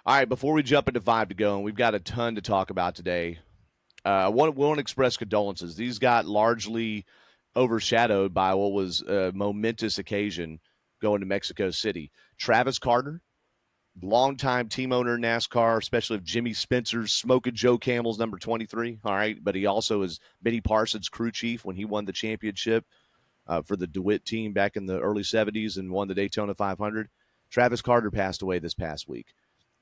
All right, before we jump into 5 to go, and we've got a ton to talk about today, I want to express condolences. These got largely overshadowed by what was a momentous occasion going to Mexico City. Travis Carter, longtime team owner in NASCAR, especially of Jimmy Spencer's Smoking Joe Camel's number 23. All right, but he also is Benny Parsons' crew chief when he won the championship for the DeWitt team back in the early 70s and won the Daytona 500. Travis Carter passed away this past week.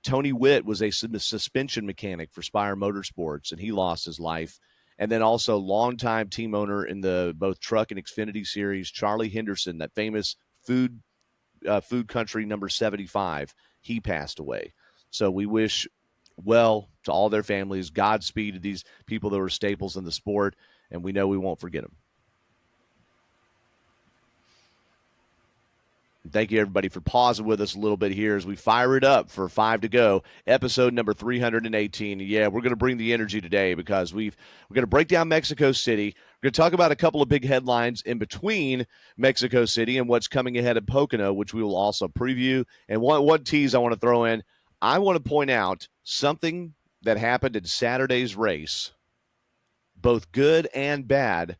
Tony Witt was a suspension mechanic for Spire Motorsports, and he lost his life. And then also longtime team owner in the both truck and Xfinity series, Charlie Henderson, that famous food country number 75, he passed away. So we wish well to all their families, Godspeed to these people that were staples in the sport, and we know we won't forget them. Thank you, everybody, for pausing with us a little bit here as we fire it up for 5 to go, episode number 318. Yeah, we're going to bring the energy today because we're going to break down Mexico City. We're going to talk about a couple of big headlines in between Mexico City and what's coming ahead in Pocono, which we will also preview. And one tease I want to throw in, I want to point out something that happened in Saturday's race, both good and bad,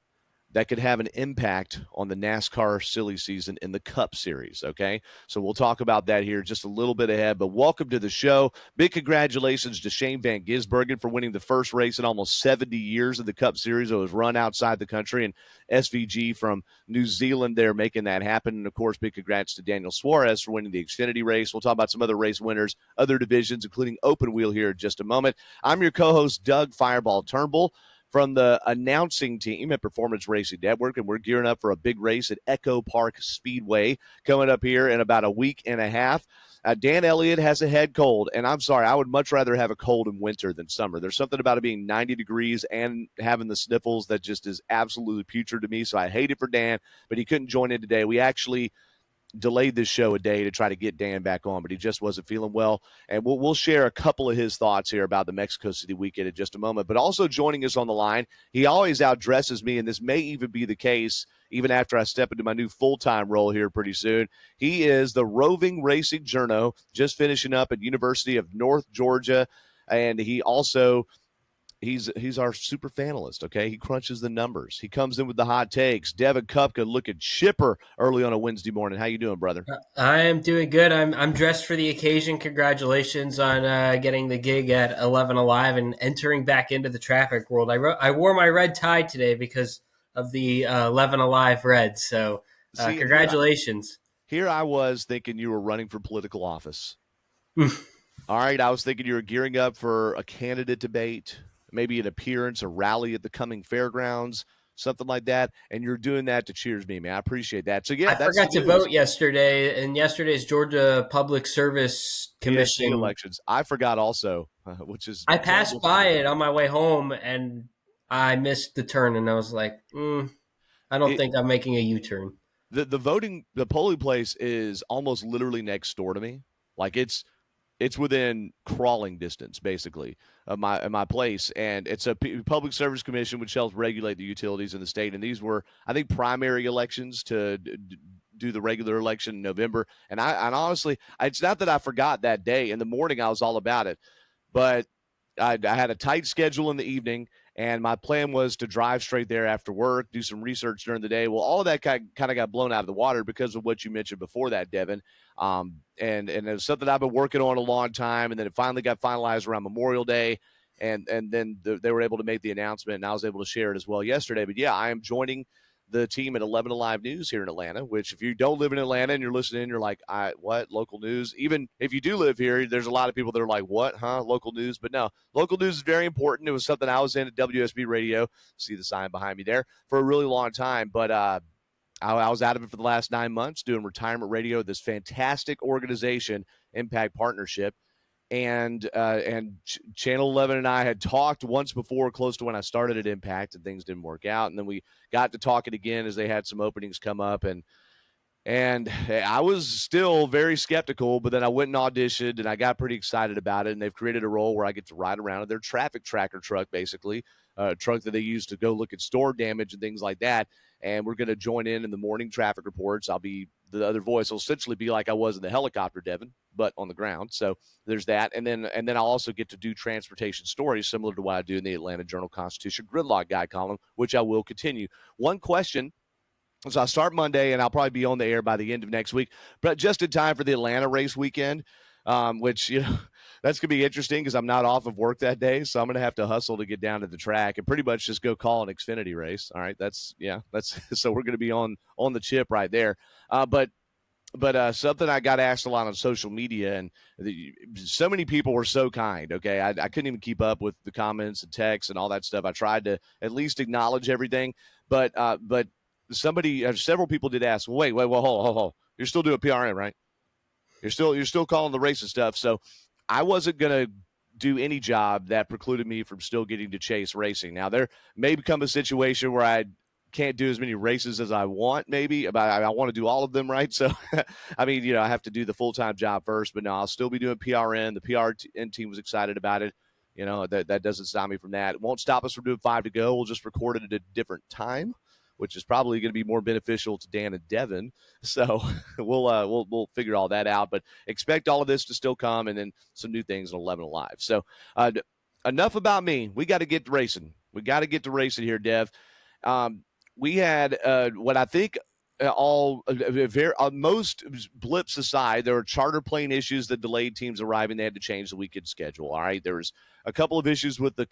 that could have an impact on the NASCAR silly season in the Cup Series, okay? So we'll talk about that here just a little bit ahead, but welcome to the show. Big congratulations to Shane Van Gisbergen for winning the first race in almost 70 years of the Cup Series. It was run outside the country, and SVG from New Zealand there making that happen. And, of course, big congrats to Daniel Suarez for winning the Xfinity race. We'll talk about some other race winners, other divisions, including open wheel here in just a moment. I'm your co-host, Doug Fireball Turnbull, from the announcing team at Performance Racing Network, and we're gearing up for a big race at Echo Park Speedway coming up here in about a week and a half. Dan Elliott has a head cold, and I'm sorry, I would much rather have a cold in winter than summer. There's something about it being 90 degrees and having the sniffles that just is absolutely putrid to me, so I hate it for Dan, but he couldn't join in today. We actually delayed this show a day to try to get Dan back on, but he just wasn't feeling well. And we'll share a couple of his thoughts here about the Mexico City weekend in just a moment. But also joining us on the line, he always outdresses me, and this may even be the case even after I step into my new full-time role here pretty soon. He is the roving racing journo, just finishing up at University of North Georgia, and he also He's our super fanalist, okay? He crunches the numbers. He comes in with the hot takes. Devin Kupka looking chipper early on a Wednesday morning. How you doing, brother? I am doing good. I'm dressed for the occasion. Congratulations on getting the gig at 11 Alive and entering back into the traffic world. I wore my red tie today because of the 11 Alive red. So congratulations. Here I was thinking you were running for political office. All right, I was thinking you were gearing up for a candidate debate, maybe an appearance, a rally at the coming fairgrounds, something like that, and you're doing that to cheers me, man. I appreciate that. So, yeah, I forgot to vote yesterday in yesterday's Georgia Public Service Commission elections. I forgot also, which is I passed by it on my way home, and I missed the turn, and I was like, I don't think I'm making a U-turn. The polling place is almost literally next door to me. Like it's within crawling distance, basically, of my place. And it's a public service commission which helps regulate the utilities in the state. And these were, I think, primary elections to do the regular election in November. And honestly, it's not that I forgot that day. In the morning, I was all about it. But I had a tight schedule in the evening, and my plan was to drive straight there after work, do some research during the day. Well, all of that kind of got blown out of the water because of what you mentioned before that, Devin. And it was something I've been working on a long time, and then it finally got finalized around Memorial Day, and then they were able to make the announcement, and I was able to share it as well yesterday. But, yeah, I am joining the team at 11 Alive News here in Atlanta, which if you don't live in Atlanta and you're listening, you're like, what, local news? Even if you do live here, there's a lot of people that are like, what, local news? But no, local news is very important. It was something I was in at WSB Radio, see the sign behind me there, for a really long time. But I was out of it for the last 9 months doing retirement radio, this fantastic organization, Impact Partnership. And Channel 11 and I had talked once before, close to when I started at Impact, and things didn't work out. And then we got to talking again as they had some openings come up, and I was still very skeptical. But then I went and auditioned, and I got pretty excited about it. And they've created a role where I get to ride around in their traffic tracker truck, basically a truck that they use to go look at store damage and things like that. And we're going to join in the morning traffic reports. I'll be the other voice will essentially be like I was in the helicopter, Devin, but on the ground. So there's that. And then I'll also get to do transportation stories similar to what I do in the Atlanta Journal-Constitution Gridlock Guy column, which I will continue. One question. So I'll start Monday, and I'll probably be on the air by the end of next week, but just in time for the Atlanta race weekend, which, that's going to be interesting because I'm not off of work that day. So I'm going to have to hustle to get down to the track and pretty much just go call an Xfinity race. All right. That's so we're going to be on the chip right there. But something I got asked a lot on social media, and so many people were so kind. Okay. I couldn't even keep up with the comments and texts and all that stuff. I tried to at least acknowledge everything, but several people did ask, well, wait, hold. You're still doing PRN, right? You're still calling the race and stuff. So I wasn't going to do any job that precluded me from still getting to chase racing. Now, there may become a situation where I can't do as many races as I want, maybe, but I want to do all of them, right? So, I mean, I have to do the full-time job first, but no, I'll still be doing PRN. The PRN team was excited about it. That doesn't stop me from that. It won't stop us from doing 5 to go. We'll just record it at a different time, which is probably going to be more beneficial to Dan and Devin. So we'll figure all that out. But expect all of this to still come, and then some new things at 11 Alive. So enough about me. We got to get to racing. We got to get to racing here, Dev. We had what I think most blips aside, there were charter plane issues that delayed teams arriving. They had to change the weekend schedule. All right, there was a couple of issues with the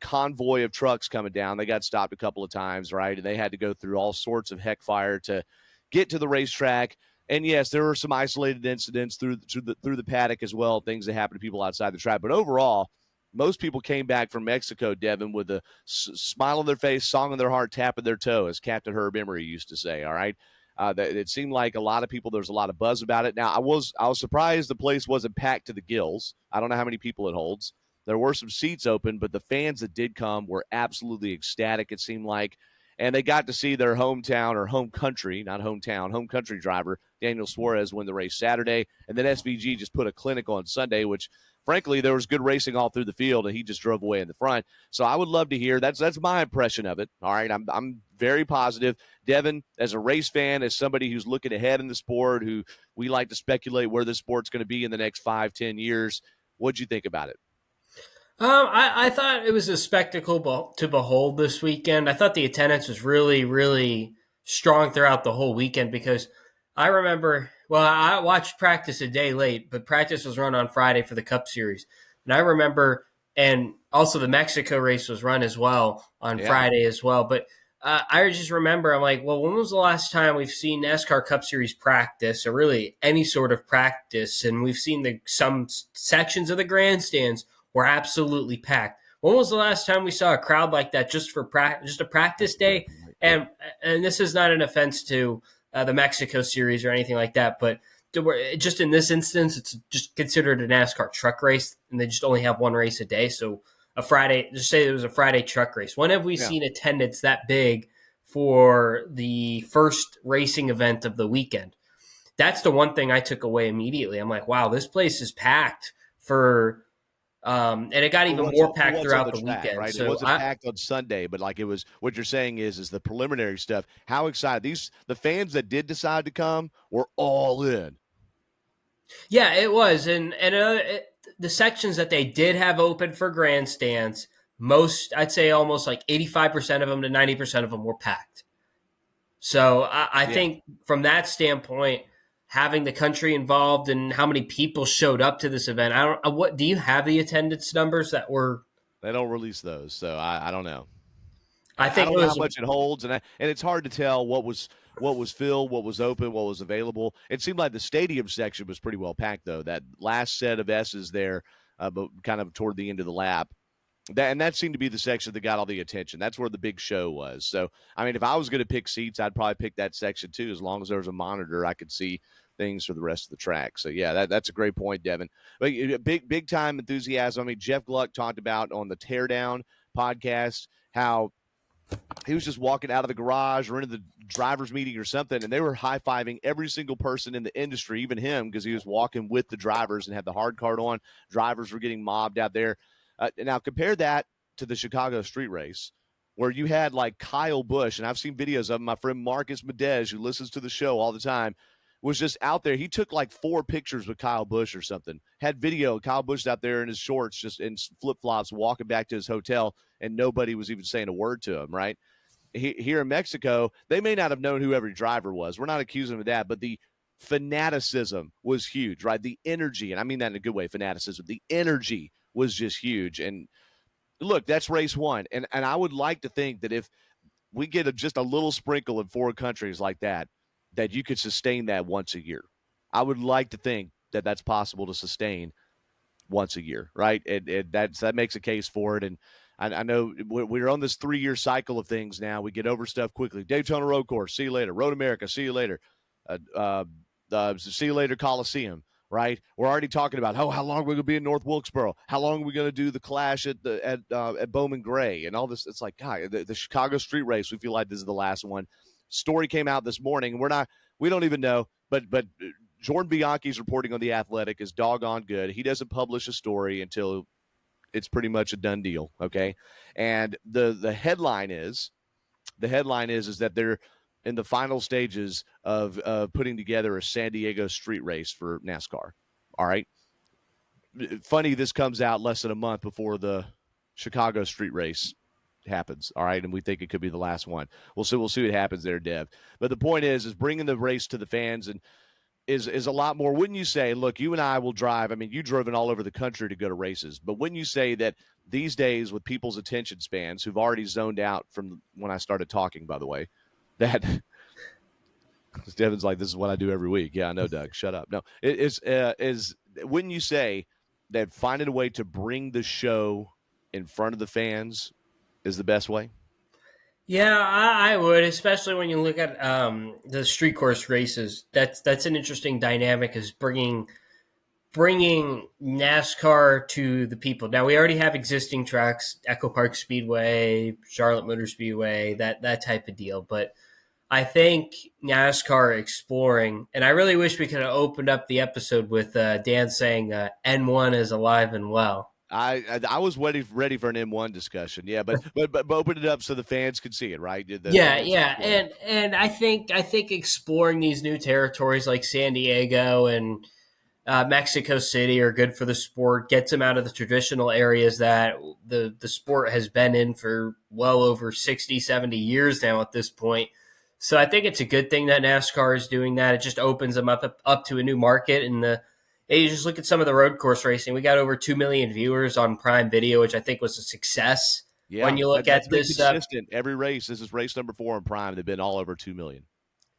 convoy of trucks coming down. They got stopped a couple of times, right? And they had to go through all sorts of heck fire to get to the racetrack. And yes, there were some isolated incidents through the paddock as well, things that happened to people outside the track. But overall, most people came back from Mexico, Devin, with a smile on their face, song in their heart, tapping their toe, as Captain Herb Emery used to say. All right. It seemed like a lot of people, there's a lot of buzz about it. Now, I was surprised the place wasn't packed to the gills. I don't know how many people it holds. There were some seats open, but the fans that did come were absolutely ecstatic, it seemed like. And they got to see their hometown or home country, not hometown, home country driver, Daniel Suarez, win the race Saturday. And then SVG just put a clinic on Sunday, which, frankly, there was good racing all through the field, and he just drove away in the front. So I would love to hear. That's my impression of it. All right, I'm very positive. Devin, as a race fan, as somebody who's looking ahead in the sport, who we like to speculate where this sport's going to be in the next 5-10 years, what'd you think about it? I thought it was a spectacle to behold this weekend. I thought the attendance was really, really strong throughout the whole weekend because I remember, I watched practice a day late, but practice was run on Friday for the Cup Series. And I remember, and also the Mexico race was run as well on Friday as well. But I just remember, I'm like, well, when was the last time we've seen NASCAR Cup Series practice or really any sort of practice? And we've seen some sections of the grandstands were absolutely packed. When was the last time we saw a crowd like that just for just a practice day? And this is not an offense to the Mexico Series or anything like that, but just in this instance, it's just considered a NASCAR truck race, and they just only have one race a day. So a Friday, just say it was a Friday truck race. When have we seen attendance that big for the first racing event of the weekend? That's the one thing I took away immediately. I'm like, wow, this place is packed for. And it got even more packed throughout the weekend. Right? So it wasn't packed on Sunday, but like it was. What you're saying is the preliminary stuff. How excited the fans that did decide to come were all in. Yeah, it was, and the sections that they did have open for grandstands, I'd say almost like 85% of them to 90% of them were packed. So I think from that standpoint, having the country involved and how many people showed up to this event. What do you have the attendance numbers that were? They don't release those, so I don't know. I think I don't know how much it holds, and it's hard to tell what was filled, what was open, what was available. It seemed like the stadium section was pretty well packed, though. That last set of S's there, but kind of toward the end of the lap. That seemed to be the section that got all the attention. That's where the big show was. So, I mean, if I was going to pick seats, I'd probably pick that section too. As long as there was a monitor, I could see things for the rest of the track. So, yeah, that's a great point, Devin. But big time enthusiasm. I mean, Jeff Gluck talked about on the Teardown podcast how he was just walking out of the garage or into the driver's meeting or something, and they were high-fiving every single person in the industry, even him, because he was walking with the drivers and had the hard card on. Drivers were getting mobbed out there. Now, compare that to the Chicago street race, where you had like Kyle Busch, and I've seen videos of him, my friend Marcus Medej, who listens to the show all the time, was just out there. He took like 4 pictures with Kyle Busch or something. Had video. Kyle Busch out there in his shorts, just in flip flops, walking back to his hotel, and nobody was even saying a word to him. Right here in Mexico, they may not have known who every driver was. We're not accusing them of that, but the fanaticism was huge. Right, the energy, and I mean that in a good way. Fanaticism, the energy was just huge. And look, that's race one, and I would like to think that if we get just a little sprinkle in foreign countries like that, that you could sustain that once a year. I would like to think that that's possible to sustain once a year, right? And that makes a case for it. And I know we're on this 3-year cycle of things now. We get over stuff quickly. Daytona Road Course, see you later. Road America, see you later. See you later Coliseum, right? We're already talking about how long we're going to be in North Wilkesboro. How long are we going to do the Clash at Bowman Gray and all this? It's like, God, the Chicago Street Race. We feel like this is the last one. Story came out this morning. We don't even know, but Jordan Bianchi's reporting on The Athletic is doggone good. He doesn't publish a story until it's pretty much a done deal. Okay. And the headline is that they're in the final stages of putting together a San Diego street race for NASCAR. All right. Funny, this comes out less than a month before the Chicago street race happens. All right. And we think it could be the last one. We'll see what happens there, Dev. But the point is bringing the race to the fans and is a lot more. Wouldn't you say, look, you and I will drive. I mean, you've driven all over the country to go to races, but wouldn't you say that these days with people's attention spans who've already zoned out from when I started talking, by the way, that Devin's like, this is what I do every week. Yeah, I know, Doug, shut up. No, it is wouldn't you say that finding a way to bring the show in front of the fans is the best way? Yeah, I would, especially when you look at the street course races. That's an interesting dynamic, is bringing NASCAR to the people. Now, we already have existing tracks, Echo Park Speedway, Charlotte Motor Speedway, that type of deal. But I think NASCAR exploring, and I really wish we could have opened up the episode with Dan saying N1 is alive and well. I was ready for an M1 discussion, yeah, but open it up so the fans could see it, right? Yeah, and I think exploring these new territories like San Diego and Mexico City are good for the sport. Gets them out of the traditional areas that the sport has been in for well over 60, 70 years now at this point. So I think it's a good thing that NASCAR is doing that. It just opens them up to a new market. And you just look at some of the road course racing. We got over 2 million viewers on Prime Video, which I think was a success. Yeah, when you look at this, consistent every race. This is race number 4 on Prime. They've been all over 2 million,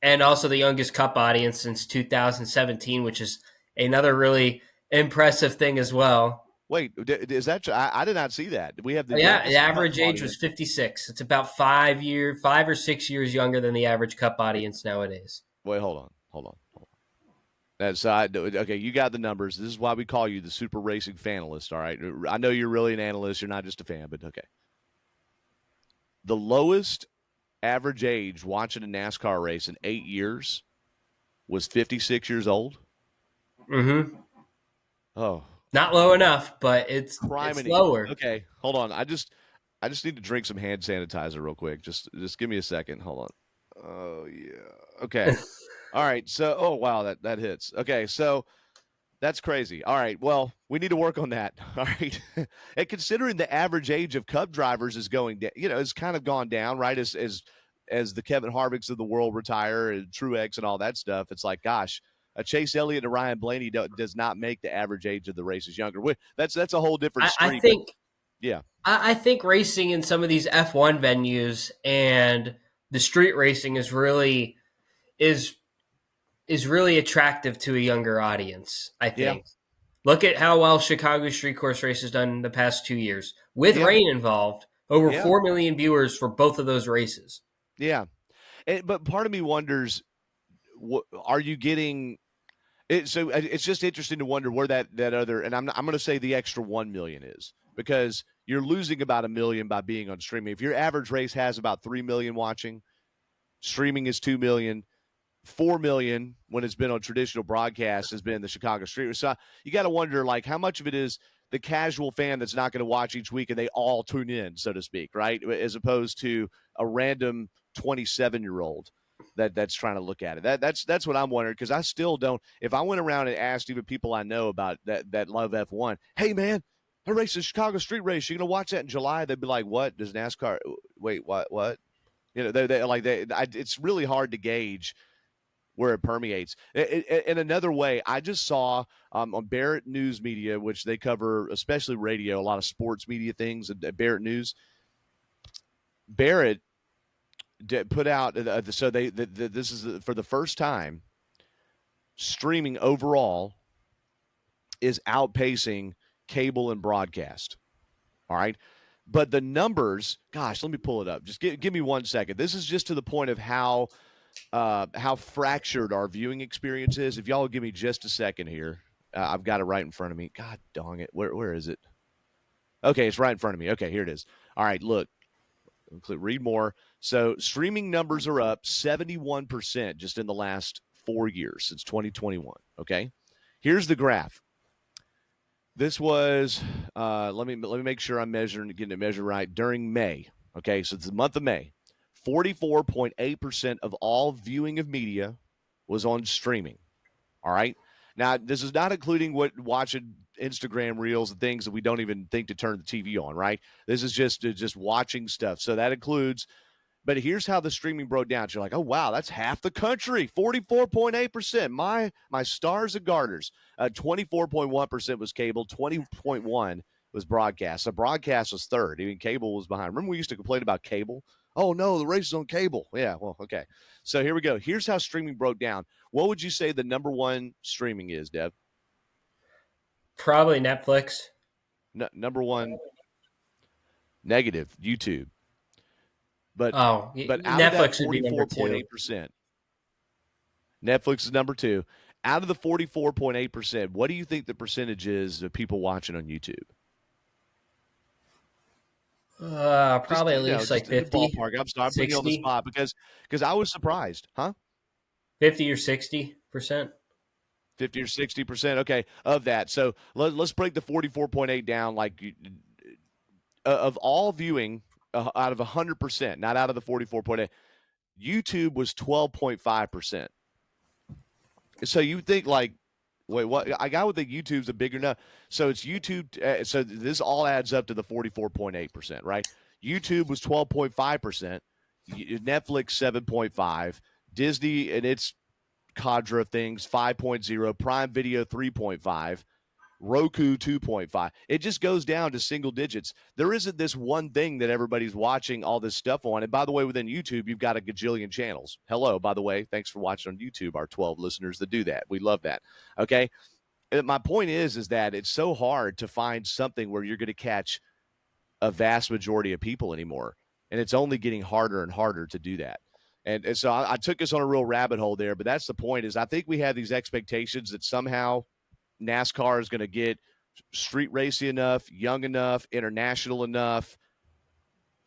and also the youngest Cup audience since 2017, which is another really impressive thing as well. Wait, is that true? I did not see that. We have the average age was 56. It's about 5 or 6 years younger than the average Cup audience nowadays. Wait, hold on. That's okay. You got the numbers. This is why we call you the super racing fanalist. All right. I know you're really an analyst. You're not just a fan, but okay. The lowest average age watching a NASCAR race in 8 years was 56 years old. Mm-hmm. Oh, not low enough, but it's lower. Okay, hold on. I just need to drink some hand sanitizer real quick. Just give me a second. Hold on. Oh yeah. Okay. All right. So, oh wow, that hits. Okay, so that's crazy. All right. Well, we need to work on that. All right. And considering the average age of Cup drivers is going down, it's kind of gone down, right? As the Kevin Harvicks of the world retire and Truex and all that stuff, it's like, gosh, a Chase Elliott and Ryan Blaney does not make the average age of the races younger. That's a whole different street. I think. Yeah. I think racing in some of these F1 venues and the street racing is really attractive to a younger audience, I think. Yeah. Look at how well Chicago Street Course Race has done the past 2 years. With rain involved, over 4 million viewers for both of those races. Yeah. But part of me wonders, are you getting it? So it's just interesting to wonder where that other, and I'm going to say the extra 1 million is, because you're losing about 1 million by being on streaming. If your average race has about 3 million watching, streaming is 2 million. 4 million when it's been on traditional broadcast has been the Chicago Street Race. So you got to wonder, like, how much of it is the casual fan that's not going to watch each week and they all tune in, so to speak, right? As opposed to a random 27-year-old that's trying to look at it. That's what I'm wondering, because I still don't. If I went around and asked even people I know about that love F1, hey man, they're racing the Chicago Street Race, you gonna watch that in July? They'd be like, what? Does NASCAR? Wait, what? You know, it's really hard to gauge where it permeates. In another way, I just saw on Barrett News Media, which they cover, especially radio, a lot of sports media things at Barrett News. Barrett put out, so this is for the first time, streaming overall is outpacing cable and broadcast. All right. But the numbers, gosh, let me pull it up. Just give me 1 second. This is just to the point of how fractured our viewing experience is. If y'all will give me just a second here. I've got it right in front of me. God dang it. Where is it? Okay, it's right in front of me. Okay, here it is. All right, look. Read more. So streaming numbers are up 71% just in the last 4 years, since 2021. Okay? Here's the graph. This was, let me make sure I'm getting it measured right, during May. Okay, so it's the month of May. 44.8% of all viewing of media was on streaming. All right. Now, this is not including watching Instagram reels and things that we don't even think to turn the TV on, right? This is just watching stuff. So that includes, but here's how the streaming broke down. You're like, oh, wow, that's half the country, 44.8%. My stars and garters. 24.1% was cable, 20.1% was broadcast. So broadcast was third. Even cable was behind. Remember we used to complain about cable? Oh, no, the race is on cable. Yeah, well, okay. So here we go. Here's how streaming broke down. What would you say the number one streaming is, Dev? Probably Netflix. Number one, negative, YouTube. But out Netflix of would be number 44.8%, Netflix is number two. Out of the 44.8%, what do you think the percentage is of people watching on YouTube? Probably at least like 50. Ballpark. I'm sorry, I'm putting you on the spot because I was surprised. Huh? 50 or 60%. 50 or 60%. Okay, of that. So let's break the 44.8 down. Like of all viewing, out of 100%, not out of the 44.8, YouTube was 12.5%. So you think like, wait, what? I would think YouTube's a bigger number. So it's YouTube. So this all adds up to the 44.8%, right? YouTube was 12.5%. Netflix 7.5%. Disney and its cadre of things 5.0%. Prime Video 3.5%. Roku 2.5. It just goes down to single digits. There isn't this one thing that everybody's watching all this stuff on. And by the way, within YouTube, you've got a gajillion channels. Hello, by the way, thanks for watching on YouTube, our 12 listeners that do that. We love that. Okay. And my point is that it's so hard to find something where you're going to catch a vast majority of people anymore. And it's only getting harder and harder to do that. And so I took us on a real rabbit hole there, but that's the point is I think we have these expectations that somehow NASCAR is going to get street racy enough, young enough, international enough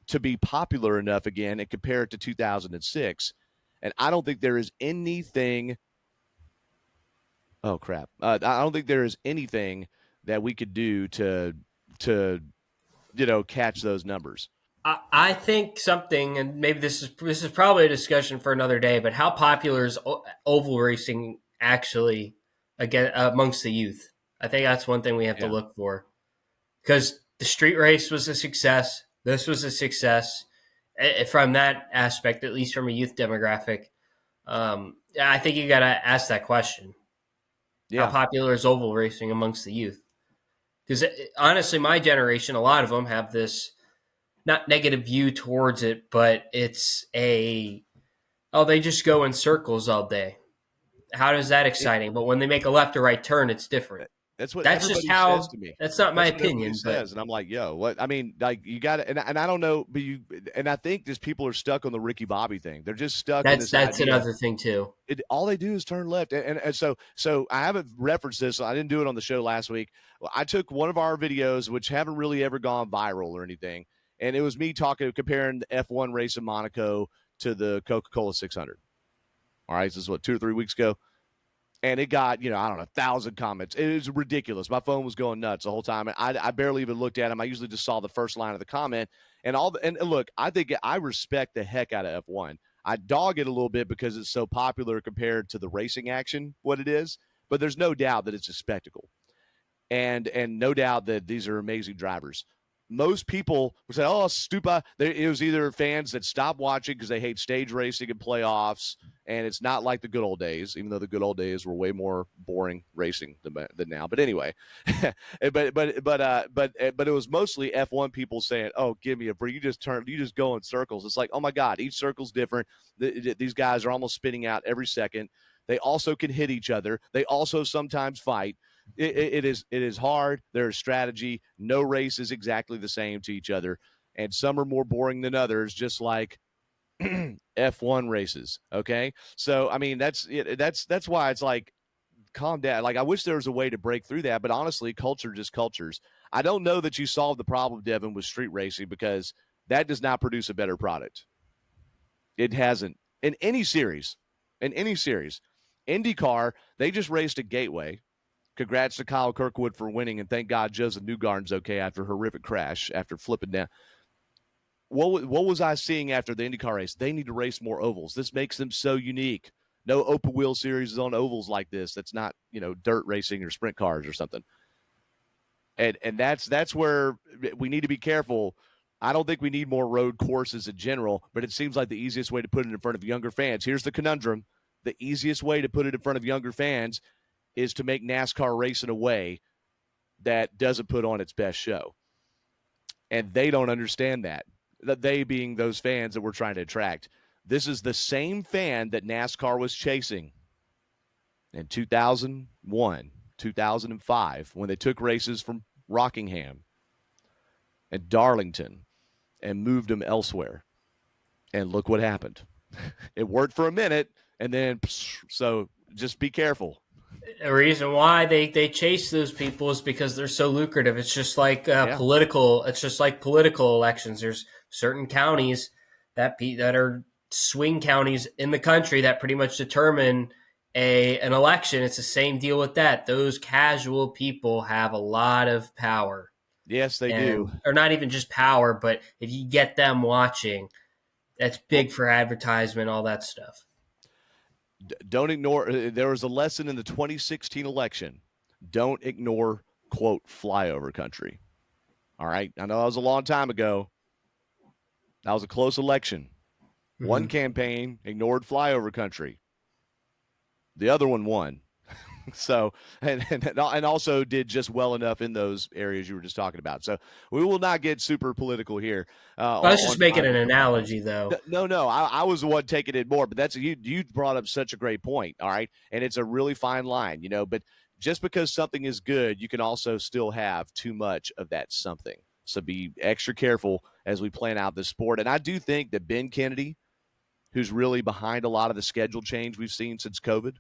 to be popular enough again and compare it to 2006. And I don't think there is anything. Oh, crap. I don't think there is anything that we could do to catch those numbers. I think something, and maybe this is probably a discussion for another day, but how popular is oval racing actually again amongst the youth? I think that's one thing we have to look for, because the street race was a success. This was a success from that aspect, at least from a youth demographic. I think you got to ask that question. Yeah. How popular is oval racing amongst the youth? Because honestly, my generation, a lot of them have this not negative view towards it, but it's they just go in circles all day. How is that exciting? But when they make a left or right turn, it's different. That's what that's everybody just how, says to me. That's not my opinion. Says, and I'm like, yo, what? I mean, like you got to, and I don't know, but and I think just people are stuck on the Ricky Bobby thing. They're just stuck. That's idea. Another thing too. All they do is turn left, and so I haven't referenced this. I didn't do it on the show last week. I took one of our videos, which haven't really ever gone viral or anything, and it was me comparing the F1 race in Monaco to the Coca-Cola 600. All right, this is what, 2 or 3 weeks ago, and it got, I don't know, 1,000 comments. It was ridiculous. My phone was going nuts the whole time. I barely even looked at them. I usually just saw the first line of the comment. And look, I think I respect the heck out of F1. I dog it a little bit because it's so popular compared to the racing action, what it is. But there's no doubt that it's a spectacle. And no doubt that these are amazing drivers. Most people would say, oh, stupid. It was either fans that stopped watching because they hate stage racing and playoffs, and it's not like the good old days, even though the good old days were way more boring racing than now. But anyway, but it was mostly F1 people saying, oh, give me a break. You just go in circles. It's like, oh, my God, each circle's different. These guys are almost spinning out every second. They also can hit each other. They also sometimes fight. It is hard. There's strategy. No race is exactly the same to each other, and some are more boring than others, just like F1 races. Okay, so I mean that's why it's like, calm down. Like, I wish there was a way to break through that, but honestly, culture just cultures. I don't know that you solved the problem, Devin, with street racing, because that does not produce a better product. It hasn't in any series. IndyCar, they just raced a Gateway. Congrats to Kyle Kirkwood for winning, and thank God Joseph Newgarden's okay after a horrific crash, after flipping down. What was I seeing after the IndyCar race? They need to race more ovals. This makes them so unique. No open wheel series is on ovals like this. That's not, dirt racing or sprint cars or something. And that's where we need to be careful. I don't think we need more road courses in general, but it seems like the easiest way to put it in front of younger fans. Here's the conundrum. The easiest way to put it in front of younger fans is to make NASCAR race in a way that doesn't put on its best show. And they don't understand that they being those fans that we're trying to attract. This is the same fan that NASCAR was chasing in 2001, 2005, when they took races from Rockingham and Darlington and moved them elsewhere. And look what happened. It worked for a minute, and then, so just be careful. The reason why they chase those people is because they're so lucrative. It's just like political. It's just like political elections. There's certain counties that are swing counties in the country that pretty much determine an election. It's the same deal with that. Those casual people have a lot of power. Yes, they do. Or not even just power, but if you get them watching, that's big for advertisement, all that stuff. Don't ignore, there was a lesson in the 2016 election. Don't ignore, quote, flyover country. All right? I know that was a long time ago. That was a close election. Mm-hmm. One campaign ignored flyover country. The other one won. So, and also did just well enough in those areas you were just talking about. So we will not get super political here. I was just making an analogy, though. No. I was the one taking it more, but that's you brought up such a great point. All right, and it's a really fine line, But just because something is good, you can also still have too much of that something. So be extra careful as we plan out this sport. And I do think that Ben Kennedy, who's really behind a lot of the schedule change we've seen since COVID.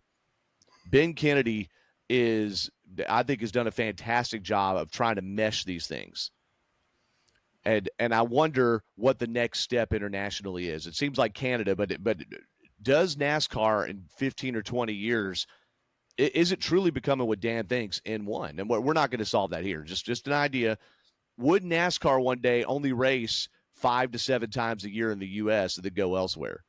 Ben Kennedy I think, has done a fantastic job of trying to mesh these things. And I wonder what the next step internationally is. It seems like Canada, but does NASCAR in 15 or 20 years, is it truly becoming what Dan thinks in one? And we're not going to solve that here. Just an idea. Would NASCAR one day only race 5 to 7 times a year in the U.S. and then go elsewhere?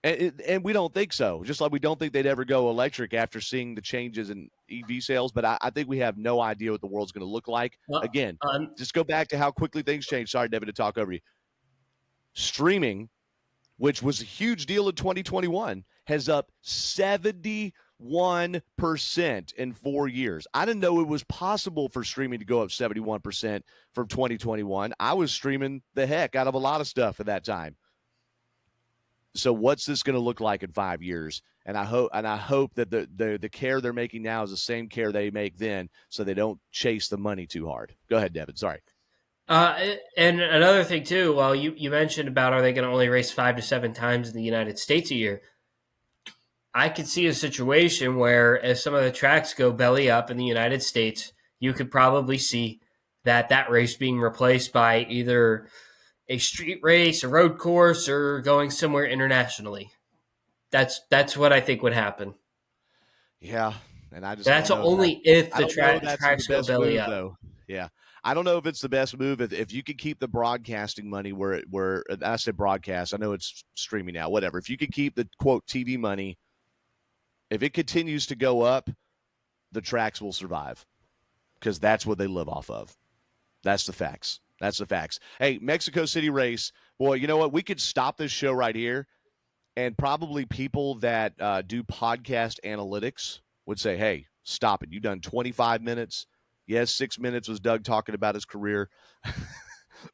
And we don't think so, just like we don't think they'd ever go electric after seeing the changes in EV sales. But I think we have no idea what the world's going to look like. Again, just go back to how quickly things change. Sorry, Devin, to talk over you. Streaming, which was a huge deal in 2021, has up 71% in 4 years. I didn't know it was possible for streaming to go up 71% from 2021. I was streaming the heck out of a lot of stuff at that time. So what's this going to look like in 5 years? And I hope that the care they're making now is the same care they make then, so they don't chase the money too hard. Go ahead, Devin. Sorry. And another thing too. Well, you mentioned about, are they going to only race 5 to 7 times in the United States a year? I could see a situation where, if some of the tracks go belly up in the United States, you could probably see that race being replaced by either a street race, a road course, or going somewhere internationally. That's what I think would happen. Yeah, and I just don't That's know if that. only if I the don't know that's the tracks go best belly move up. though. Yeah, I don't know if it's the best move if you could keep the broadcasting money where I said broadcast. I know it's streaming now. Whatever. If you could keep the quote TV money, if it continues to go up, the tracks will survive because that's what they live off of. That's the facts. That's the facts. Hey, Mexico City race. Boy, you know what? We could stop this show right here, and probably people that do podcast analytics would say, hey, stop it. You've done 25 minutes. Yes, 6 minutes was Doug talking about his career.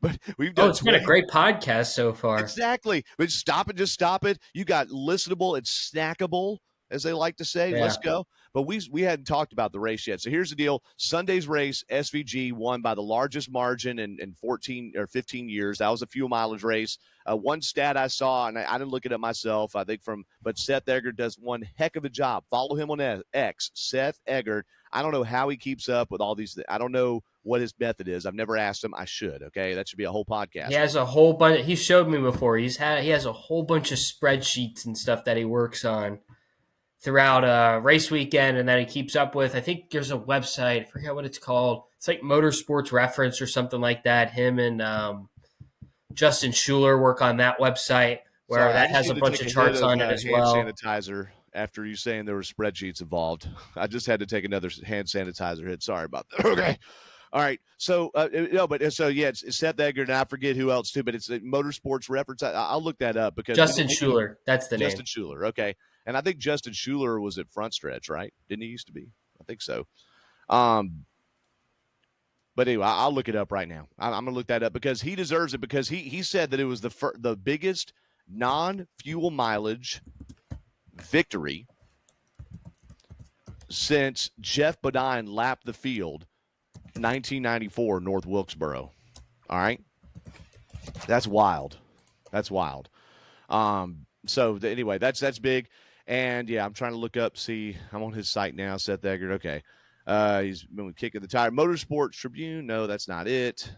But we've Oh, done it's been a 20. great podcast so far. Exactly. But stop it. Just stop it. You got listenable. It's snackable, as they like to say. Yeah. Let's go. But we hadn't talked about the race yet. So here's the deal. Sunday's race, SVG won by the largest margin in 14 or 15 years. That was a fuel mileage race. One stat I saw, and I didn't look it up myself, I think but Seth Eggert does one heck of a job. Follow him on X, Seth Eggert. I don't know how he keeps up with all these. I don't know what his method is. I've never asked him. I should. Okay, that should be a whole podcast. He has a whole bunch. He showed me before. He has a whole bunch of spreadsheets and stuff that he works on throughout race weekend, and that he keeps up with. I think there's a website. I forget what it's called. It's like Motorsports Reference or something like that. Him and Justin Schuler work on that website where Sorry, that has a bunch of charts on it as hand well. sanitizer after you saying there were spreadsheets involved. I just had to take another hand sanitizer hit. Sorry about that. Okay. All right. So, it's Seth Eggert, and I forget who else too, but it's a Motorsports Reference. I'll look that up because Justin Schuler. That's the Justin name. Schuler. Okay. And I think Justin Schuler was at Front Stretch, right? Didn't he used to be? I think so. But anyway, I'll look it up right now. I'm going to look that up because he deserves it because he said that it was the biggest non-fuel mileage victory since Jeff Bodine lapped the field 1994 North Wilkesboro. All right? That's wild. That's wild. Anyway, that's big. And, yeah, I'm trying to look up, see. I'm on his site now, Seth Eggert. Okay. He's been kicking the tire. Motorsports Tribune. No, that's not it.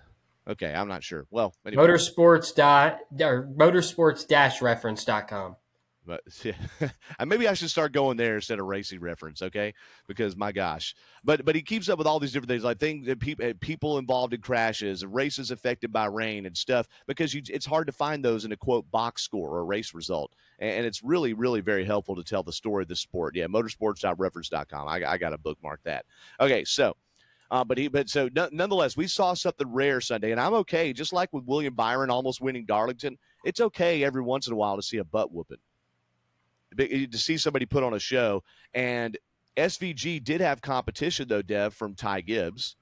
Okay, I'm not sure. Well, anyway. Motorsports-reference.com. But yeah, and maybe I should start going there instead of Racing Reference, okay? Because my gosh, but he keeps up with all these different things, like things that people involved in crashes, races affected by rain and stuff. Because it's hard to find those in a quote box score or a race result, and it's really, really very helpful to tell the story of the sport. Yeah, motorsports.reference.com. I got to bookmark that. Okay, so. Nonetheless, we saw something rare Sunday, and I'm okay. Just like with William Byron almost winning Darlington, it's okay every once in a while to see a butt whooping, to see somebody put on a show. And SVG did have competition, though, Dev, from Ty Gibbs.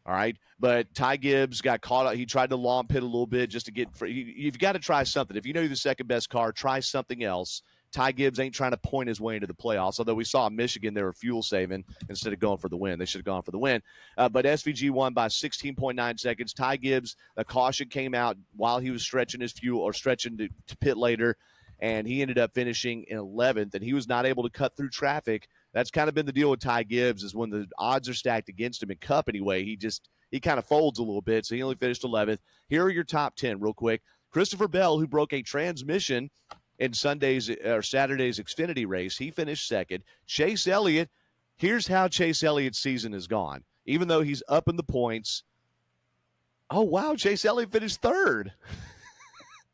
All right. But Ty Gibbs got caught up. He tried to long pit a little bit just to get – you've got to try something. If you know you're the second best car, try something else. Ty Gibbs ain't trying to point his way into the playoffs, although we saw in Michigan they were fuel saving instead of going for the win. They should have gone for the win. But SVG won by 16.9 seconds. Ty Gibbs, a caution came out while he was stretching his fuel or stretching to pit later, and he ended up finishing in 11th, and he was not able to cut through traffic. That's kind of been the deal with Ty Gibbs, is when the odds are stacked against him in Cup anyway, he kind of folds a little bit, so he only finished 11th. Here are your top 10 real quick. Christopher Bell, who broke a transmission in Saturday's Xfinity race, he finished second. Chase Elliott, here's how Chase Elliott's season has gone. Even though he's up in the points, oh, wow, Chase Elliott finished third.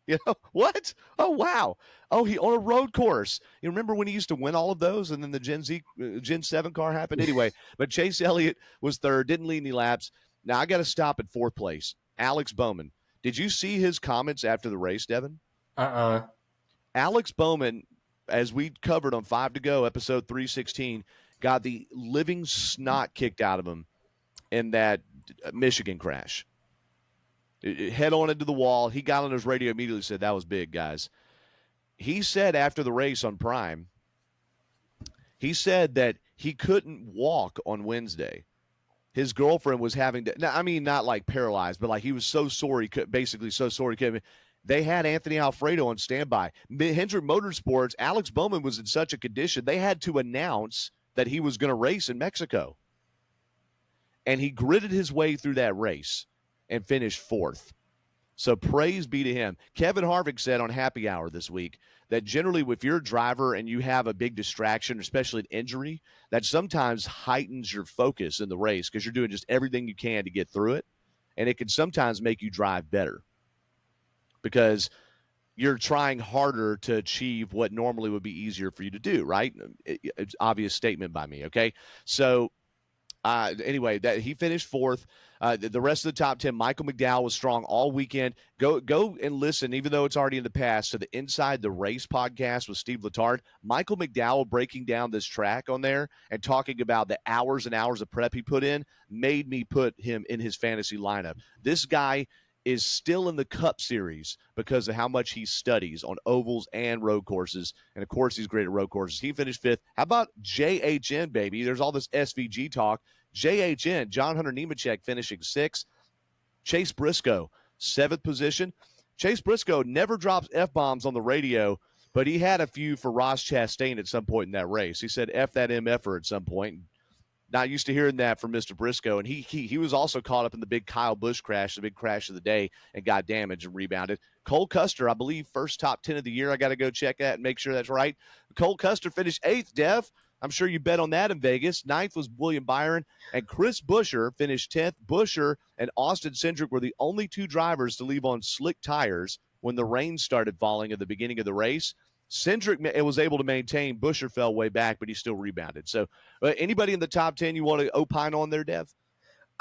You know, what? Oh, wow. Oh, he on a road course. You remember when he used to win all of those and then the Gen 7 car happened? Anyway, but Chase Elliott was third, didn't lead any laps. Now, I got to stop at fourth place. Alex Bowman. Did you see his comments after the race, Devin? Alex Bowman, as we covered on 5 to Go, episode 316, got the living snot kicked out of him in that Michigan crash. Head on into the wall. He got on his radio immediately and said, that was big, guys. He said after the race on Prime, he said that he couldn't walk on Wednesday. His girlfriend was having to, I mean, not like paralyzed, but like he was so sore, he couldn't. They had Anthony Alfredo on standby. Hendrick Motorsports, Alex Bowman was in such a condition, they had to announce that he was going to race in Mexico. And he gritted his way through that race and finished fourth. So praise be to him. Kevin Harvick said on Happy Hour this week that generally if you're a driver and you have a big distraction, especially an injury, that sometimes heightens your focus in the race because you're doing just everything you can to get through it. And it can sometimes make you drive better because you're trying harder to achieve what normally would be easier for you to do, right? It's obvious statement by me, okay? So anyway, that he finished fourth. The rest of the top 10, Michael McDowell was strong all weekend. Go and listen, even though it's already in the past, to the Inside the Race podcast with Steve Letarte. Michael McDowell breaking down this track on there and talking about the hours and hours of prep he put in made me put him in his fantasy lineup. This guy is still in the Cup Series because of how much he studies on ovals and road courses. And, of course, he's great at road courses. He finished fifth. How about JHN, baby? There's all this SVG talk. JHN, John Hunter Nemechek, finishing sixth. Chase Briscoe, seventh position. Chase Briscoe never drops F-bombs on the radio, but he had a few for Ross Chastain at some point in that race. He said F that MFer at some point. Not used to hearing that from Mr. Briscoe. And he was also caught up in the big Kyle Busch crash, the big crash of the day, and got damaged and rebounded. Cole Custer, I believe, first top 10 of the year. I got to go check that and make sure that's right. Cole Custer finished eighth, Dev. I'm sure you bet on that in Vegas. Ninth was William Byron. And Chris Buescher finished 10th. Buescher and Austin Cindric were the only two drivers to leave on slick tires when the rain started falling at the beginning of the race. Cindric was able to maintain. Buescher fell way back, but he still rebounded. So anybody in the top 10 you want to opine on there, Dev?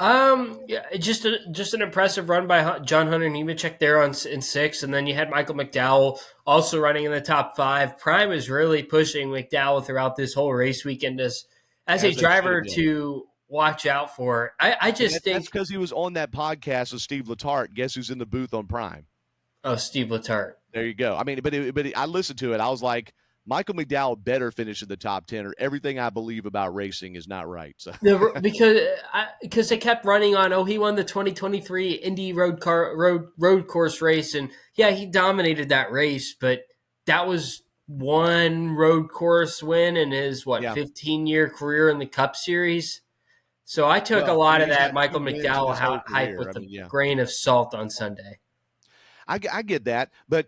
Yeah, just an impressive run by John Hunter Nemechek there in sixth, and then you had Michael McDowell also running in the top five. Prime is really pushing McDowell throughout this whole race weekend as a driver to watch out for. I just think that's because he was on that podcast with Steve Letarte. Guess who's in the booth on Prime? Oh, Steve Letarte. There you go. I mean, but I listened to it. I was like, Michael McDowell better finish in the top 10, or everything I believe about racing is not right. So because they kept running on, he won the 2023 Indy road course race, and yeah, he dominated that race, but that was one road course win in his 15-year career in the Cup Series. So I took a lot of that Michael McDowell hype with a grain of salt on Sunday. I get that, but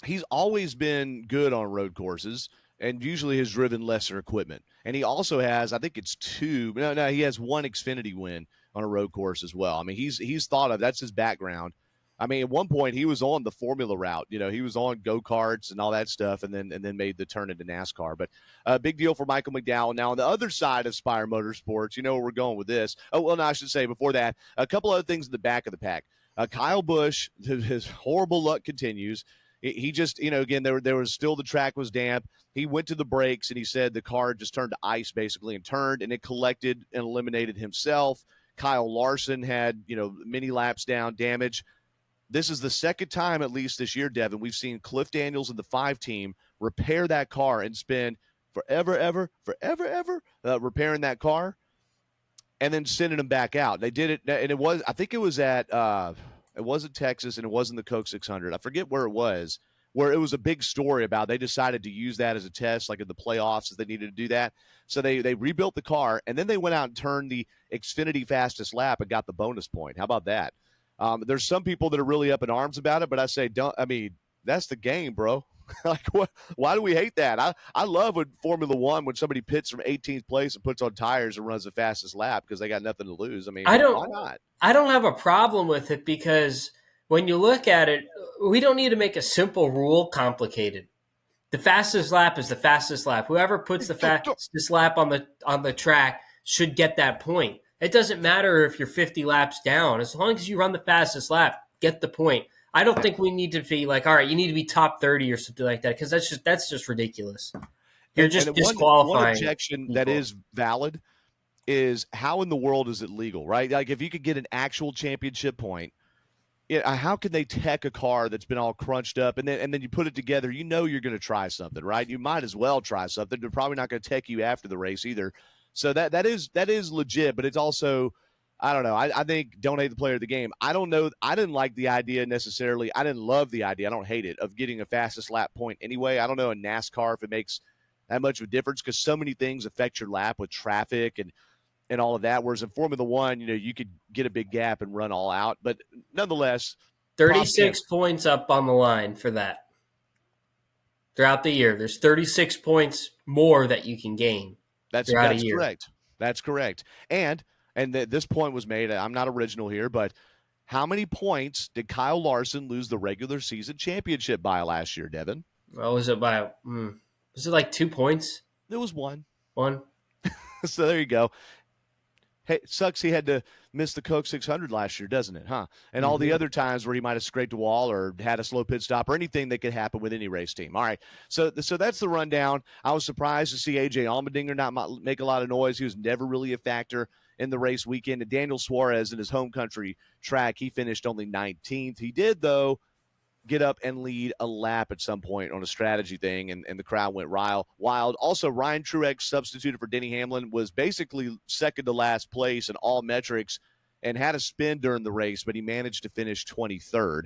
he's always been good on road courses and usually has driven lesser equipment. And he also has, I think it's he has one Xfinity win on a road course as well. I mean, he's thought of, that's his background. I mean, at one point he was on the Formula route, he was on go-karts and all that stuff, and then made the turn into NASCAR. But a big deal for Michael McDowell. Now on the other side of Spire Motorsports, where we're going with this. Oh, well, no, I should say before that, a couple other things in the back of the pack. Kyle Busch, his horrible luck continues. He just, again, there was still, the track was damp. He went to the brakes and he said the car just turned to ice basically and turned, and it collected and eliminated himself. Kyle Larson had, many laps down, damage. This is the second time, at least this year, Devin, we've seen Cliff Daniels and the 5 team repair that car and spend forever repairing that car and then sending them back out. They did it, and I think it was at it wasn't Texas, and it wasn't the Coke 600. I forget where it was, where it was a big story about they decided to use that as a test, like in the playoffs, if they needed to do that. So they rebuilt the car, and then they went out and turned the Xfinity fastest lap and got the bonus point. How about that? There's some people that are really up in arms about it, but I say, that's the game, bro. Like, what? Why do we hate that? I love when Formula One, when somebody pits from 18th place and puts on tires and runs the fastest lap because they got nothing to lose. I mean, why not? I don't have a problem with it because when you look at it, we don't need to make a simple rule complicated. The fastest lap is the fastest lap. Whoever puts the fastest lap on the track should get that point. It doesn't matter if you're 50 laps down. As long as you run the fastest lap, get the point. I don't think we need to be like, all right, you need to be top 30 or something like that, because that's just ridiculous. You're just disqualifying. One objection people that is valid is, how in the world is it legal, right? Like, if you could get an actual championship point, how can they tech a car that's been all crunched up and then you put it together? You're going to try something, right? You might as well try something. They're probably not going to tech you after the race either. So that is legit, but it's also, I don't know. I think don't hate the player of the game. I don't know. I didn't like the idea necessarily. I didn't love the idea. I don't hate it, of getting a fastest lap point anyway. I don't know in NASCAR if it makes that much of a difference, because so many things affect your lap with traffic and all of that. Whereas in Formula One, you could get a big gap and run all out. But nonetheless, Props to him. 36 points up on the line for that. Throughout the year, there's 36 points more that you can gain throughout a That's year. correct. That's correct. And this point was made. I'm not original here, but how many points did Kyle Larson lose the regular season championship by last year, Devin? What was it by? Was it like 2 points? It was one. One? So there you go. Hey, it sucks he had to miss the Coke 600 last year, doesn't it, huh? And all the other times where he might have scraped a wall or had a slow pit stop or anything that could happen with any race team. All right, so that's the rundown. I was surprised to see A.J. Allmendinger not make a lot of noise. He was never really a factor in the race weekend. And Daniel Suarez in his home country track, he finished only 19th. He did, though, get up and lead a lap at some point on a strategy thing, and the crowd went wild. Also, Ryan Truex, substituted for Denny Hamlin, was basically second to last place in all metrics and had a spin during the race, but he managed to finish 23rd.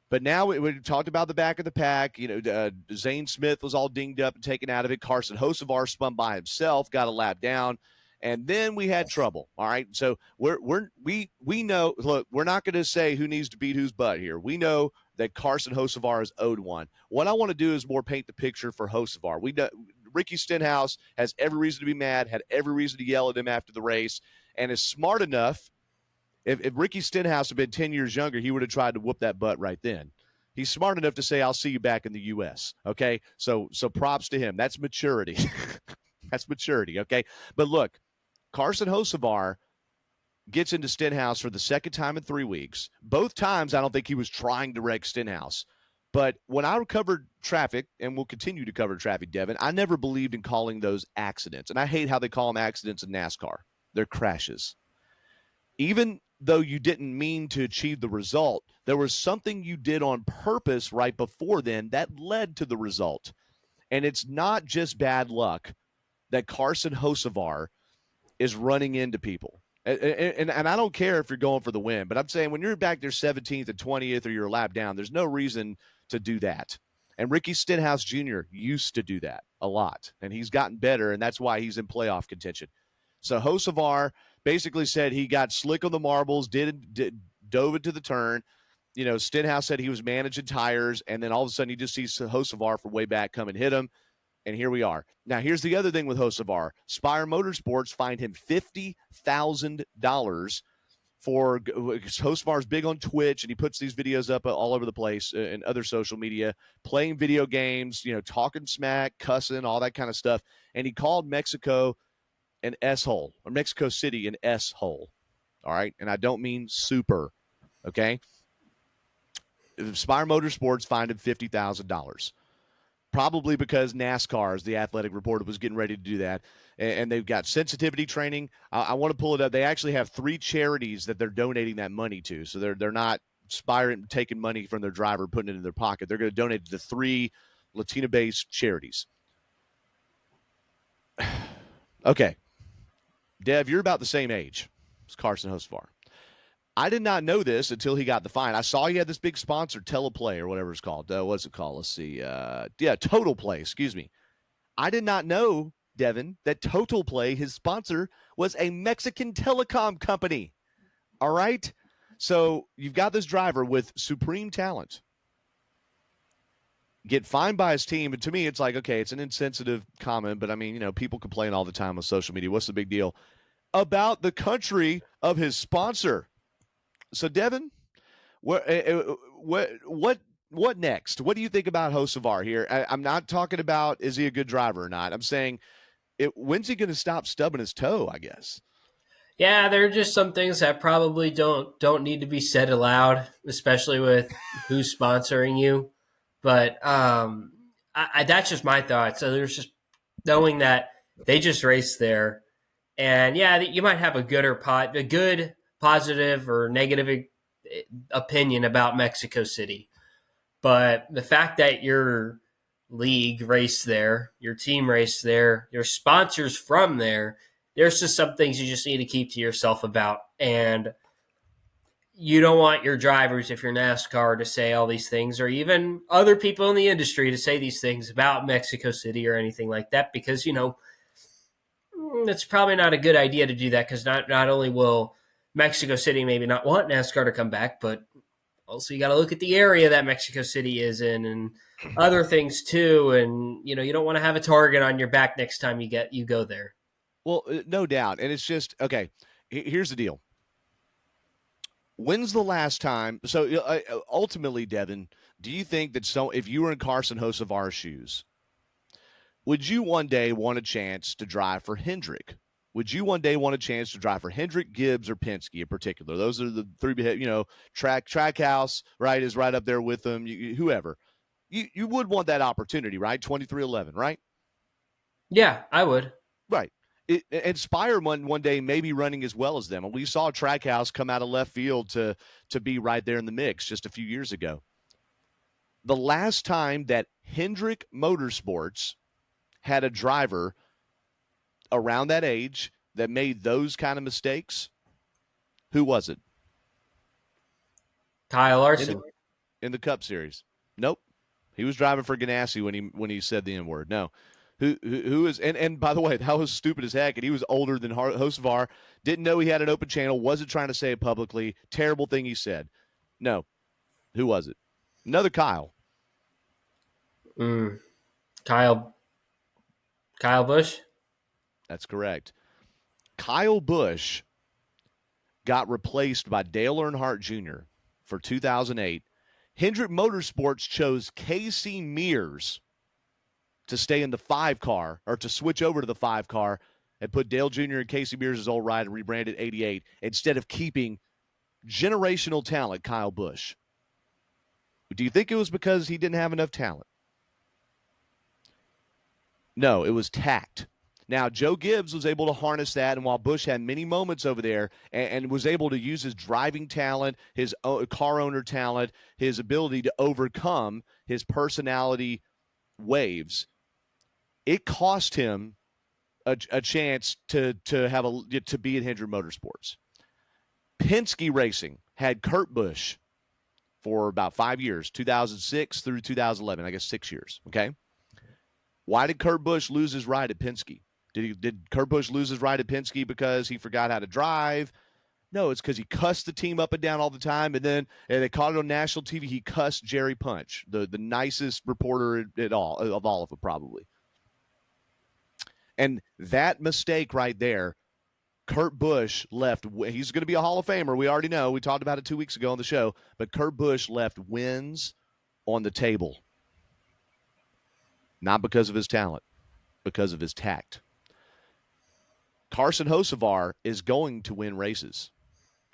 But now we talked about the back of the pack. Zane Smith was all dinged up and taken out of it. Carson Hocevar spun by himself, got a lap down. And then we had trouble. All right. So we know, look, we're not going to say who needs to beat whose butt here. We know that Carson Hocevar is owed one. What I want to do is more paint the picture for Hocevar. Ricky Stenhouse has every reason to be mad, had every reason to yell at him after the race, and is smart enough. If Ricky Stenhouse had been 10 years younger, he would have tried to whoop that butt right then. He's smart enough to say, I'll see you back in the U.S. Okay. So props to him. That's maturity. That's maturity. Okay. But look, Carson Hocevar gets into Stenhouse for the second time in 3 weeks. Both times, I don't think he was trying to wreck Stenhouse. But when I covered traffic, and will continue to cover traffic, Devin, I never believed in calling those accidents. And I hate how they call them accidents in NASCAR. They're crashes. Even though you didn't mean to achieve the result, there was something you did on purpose right before then that led to the result. And it's not just bad luck that Carson Hocevar is running into people. And I don't care if you're going for the win, but I'm saying when you're back there 17th and 20th or you're a lap down, there's no reason to do that. And Ricky Stenhouse Jr. used to do that a lot, and he's gotten better, and that's why he's in playoff contention. So Hocevar basically said he got slick on the marbles, dove into the turn. Stenhouse said he was managing tires, and then all of a sudden he just sees Hocevar from way back come and hit him. And here we are. Now, here's the other thing with Hocevar. Spire Motorsports fined him $50,000 for Hocevar's big on Twitch, and he puts these videos up all over the place and other social media, playing video games, talking smack, cussing, all that kind of stuff. And he called Mexico an S-hole, or Mexico City an S-hole. All right? And I don't mean super, okay? Spire Motorsports fined him $50,000. Probably because NASCAR, as the Athletic Reporter, was getting ready to do that. And they've got sensitivity training. I want to pull it up. They actually have 3 charities that they're donating that money to. So they're not taking money from their driver, putting it in their pocket. They're going to donate it to 3 Latina-based charities. Okay. Dev, you're about the same age as Carson Hocevar. I did not know this until he got the fine. I saw he had this big sponsor, Teleplay or whatever it's called. What's it called? Let's see. Total Play. Excuse me. I did not know, Devin, that Total Play, his sponsor, was a Mexican telecom company. All right? So you've got this driver with supreme talent get fined by his team. And to me, it's like, okay, it's an insensitive comment, but I mean, people complain all the time on social media. What's the big deal? About the country of his sponsor. So, Devin, what next? What do you think about Hocevar here? I'm not talking about is he a good driver or not. I'm saying, when's he going to stop stubbing his toe, I guess? Yeah, there are just some things that probably don't need to be said aloud, especially with who's sponsoring you. But that's just my thoughts. So there's just knowing that they just raced there, and yeah, you might have a good positive or negative opinion about Mexico City, but the fact that your league raced there, your team raced there, your sponsors from there, there's just some things you just need to keep to yourself about. And you don't want your drivers, if you're NASCAR, to say all these things, or even other people in the industry to say these things about Mexico City or anything like that, because, it's probably not a good idea to do that, because not only will Mexico City maybe not want NASCAR to come back, but Also, you got to look at the area that Mexico City is in and other things too. And you don't want to have a target on your back next time you go there. Well, no doubt. And it's just, okay, here's the deal. When's the last time? So ultimately, Devin, do you think that if you were in Carson Hocevar's shoes, would you one day want a chance to drive for Hendrick? Would you one day want a chance to drive for Hendrick, Gibbs, or Penske in particular? Those are the three, Trackhouse, right, is right up there with them, whoever. You would want that opportunity, right? 2311, right? Yeah, I would. Right. And Spire one day may be running as well as them. And we saw Trackhouse come out of left field to be right there in the mix just a few years ago. The last time that Hendrick Motorsports had a driver around that age that made those kind of mistakes, who was it? Kyle Larson. In the Cup Series. Nope. He was driving for Ganassi when he said the N-word. No. Who is and by the way, that was stupid as heck, and he was older than Hocevar, didn't know he had an open channel, wasn't trying to say it publicly. Terrible thing he said. No. Who was it? Another Kyle. Kyle Busch? That's correct. Kyle Busch got replaced by Dale Earnhardt Jr. for 2008. Hendrick Motorsports chose Casey Mears to stay in the 5 car, or to switch over to the 5 car and put Dale Jr. and Casey Mears' old ride and rebranded 88 instead of keeping generational talent Kyle Busch. Do you think it was because he didn't have enough talent? No, it was tact. Now, Joe Gibbs was able to harness that, and while Busch had many moments over there and was able to use his driving talent, his car owner talent, his ability to overcome his personality waves, it cost him a chance to be at Hendrick Motorsports. Penske Racing had Kurt Busch for about 5 years, 2006 through 2011, I guess 6 years, okay? Why did Kurt Busch lose his ride at Penske? Did Kurt Busch lose his ride at Penske because he forgot how to drive? No, it's because he cussed the team up and down all the time, and then they caught it on national TV. He cussed Jerry Punch, the nicest reporter of all of them, probably. And that mistake right there, Kurt Busch left. He's going to be a Hall of Famer. We already know. We talked about it 2 weeks ago on the show. But Kurt Busch left wins on the table. Not because of his talent, because of his tact. Carson Hocevar is going to win races,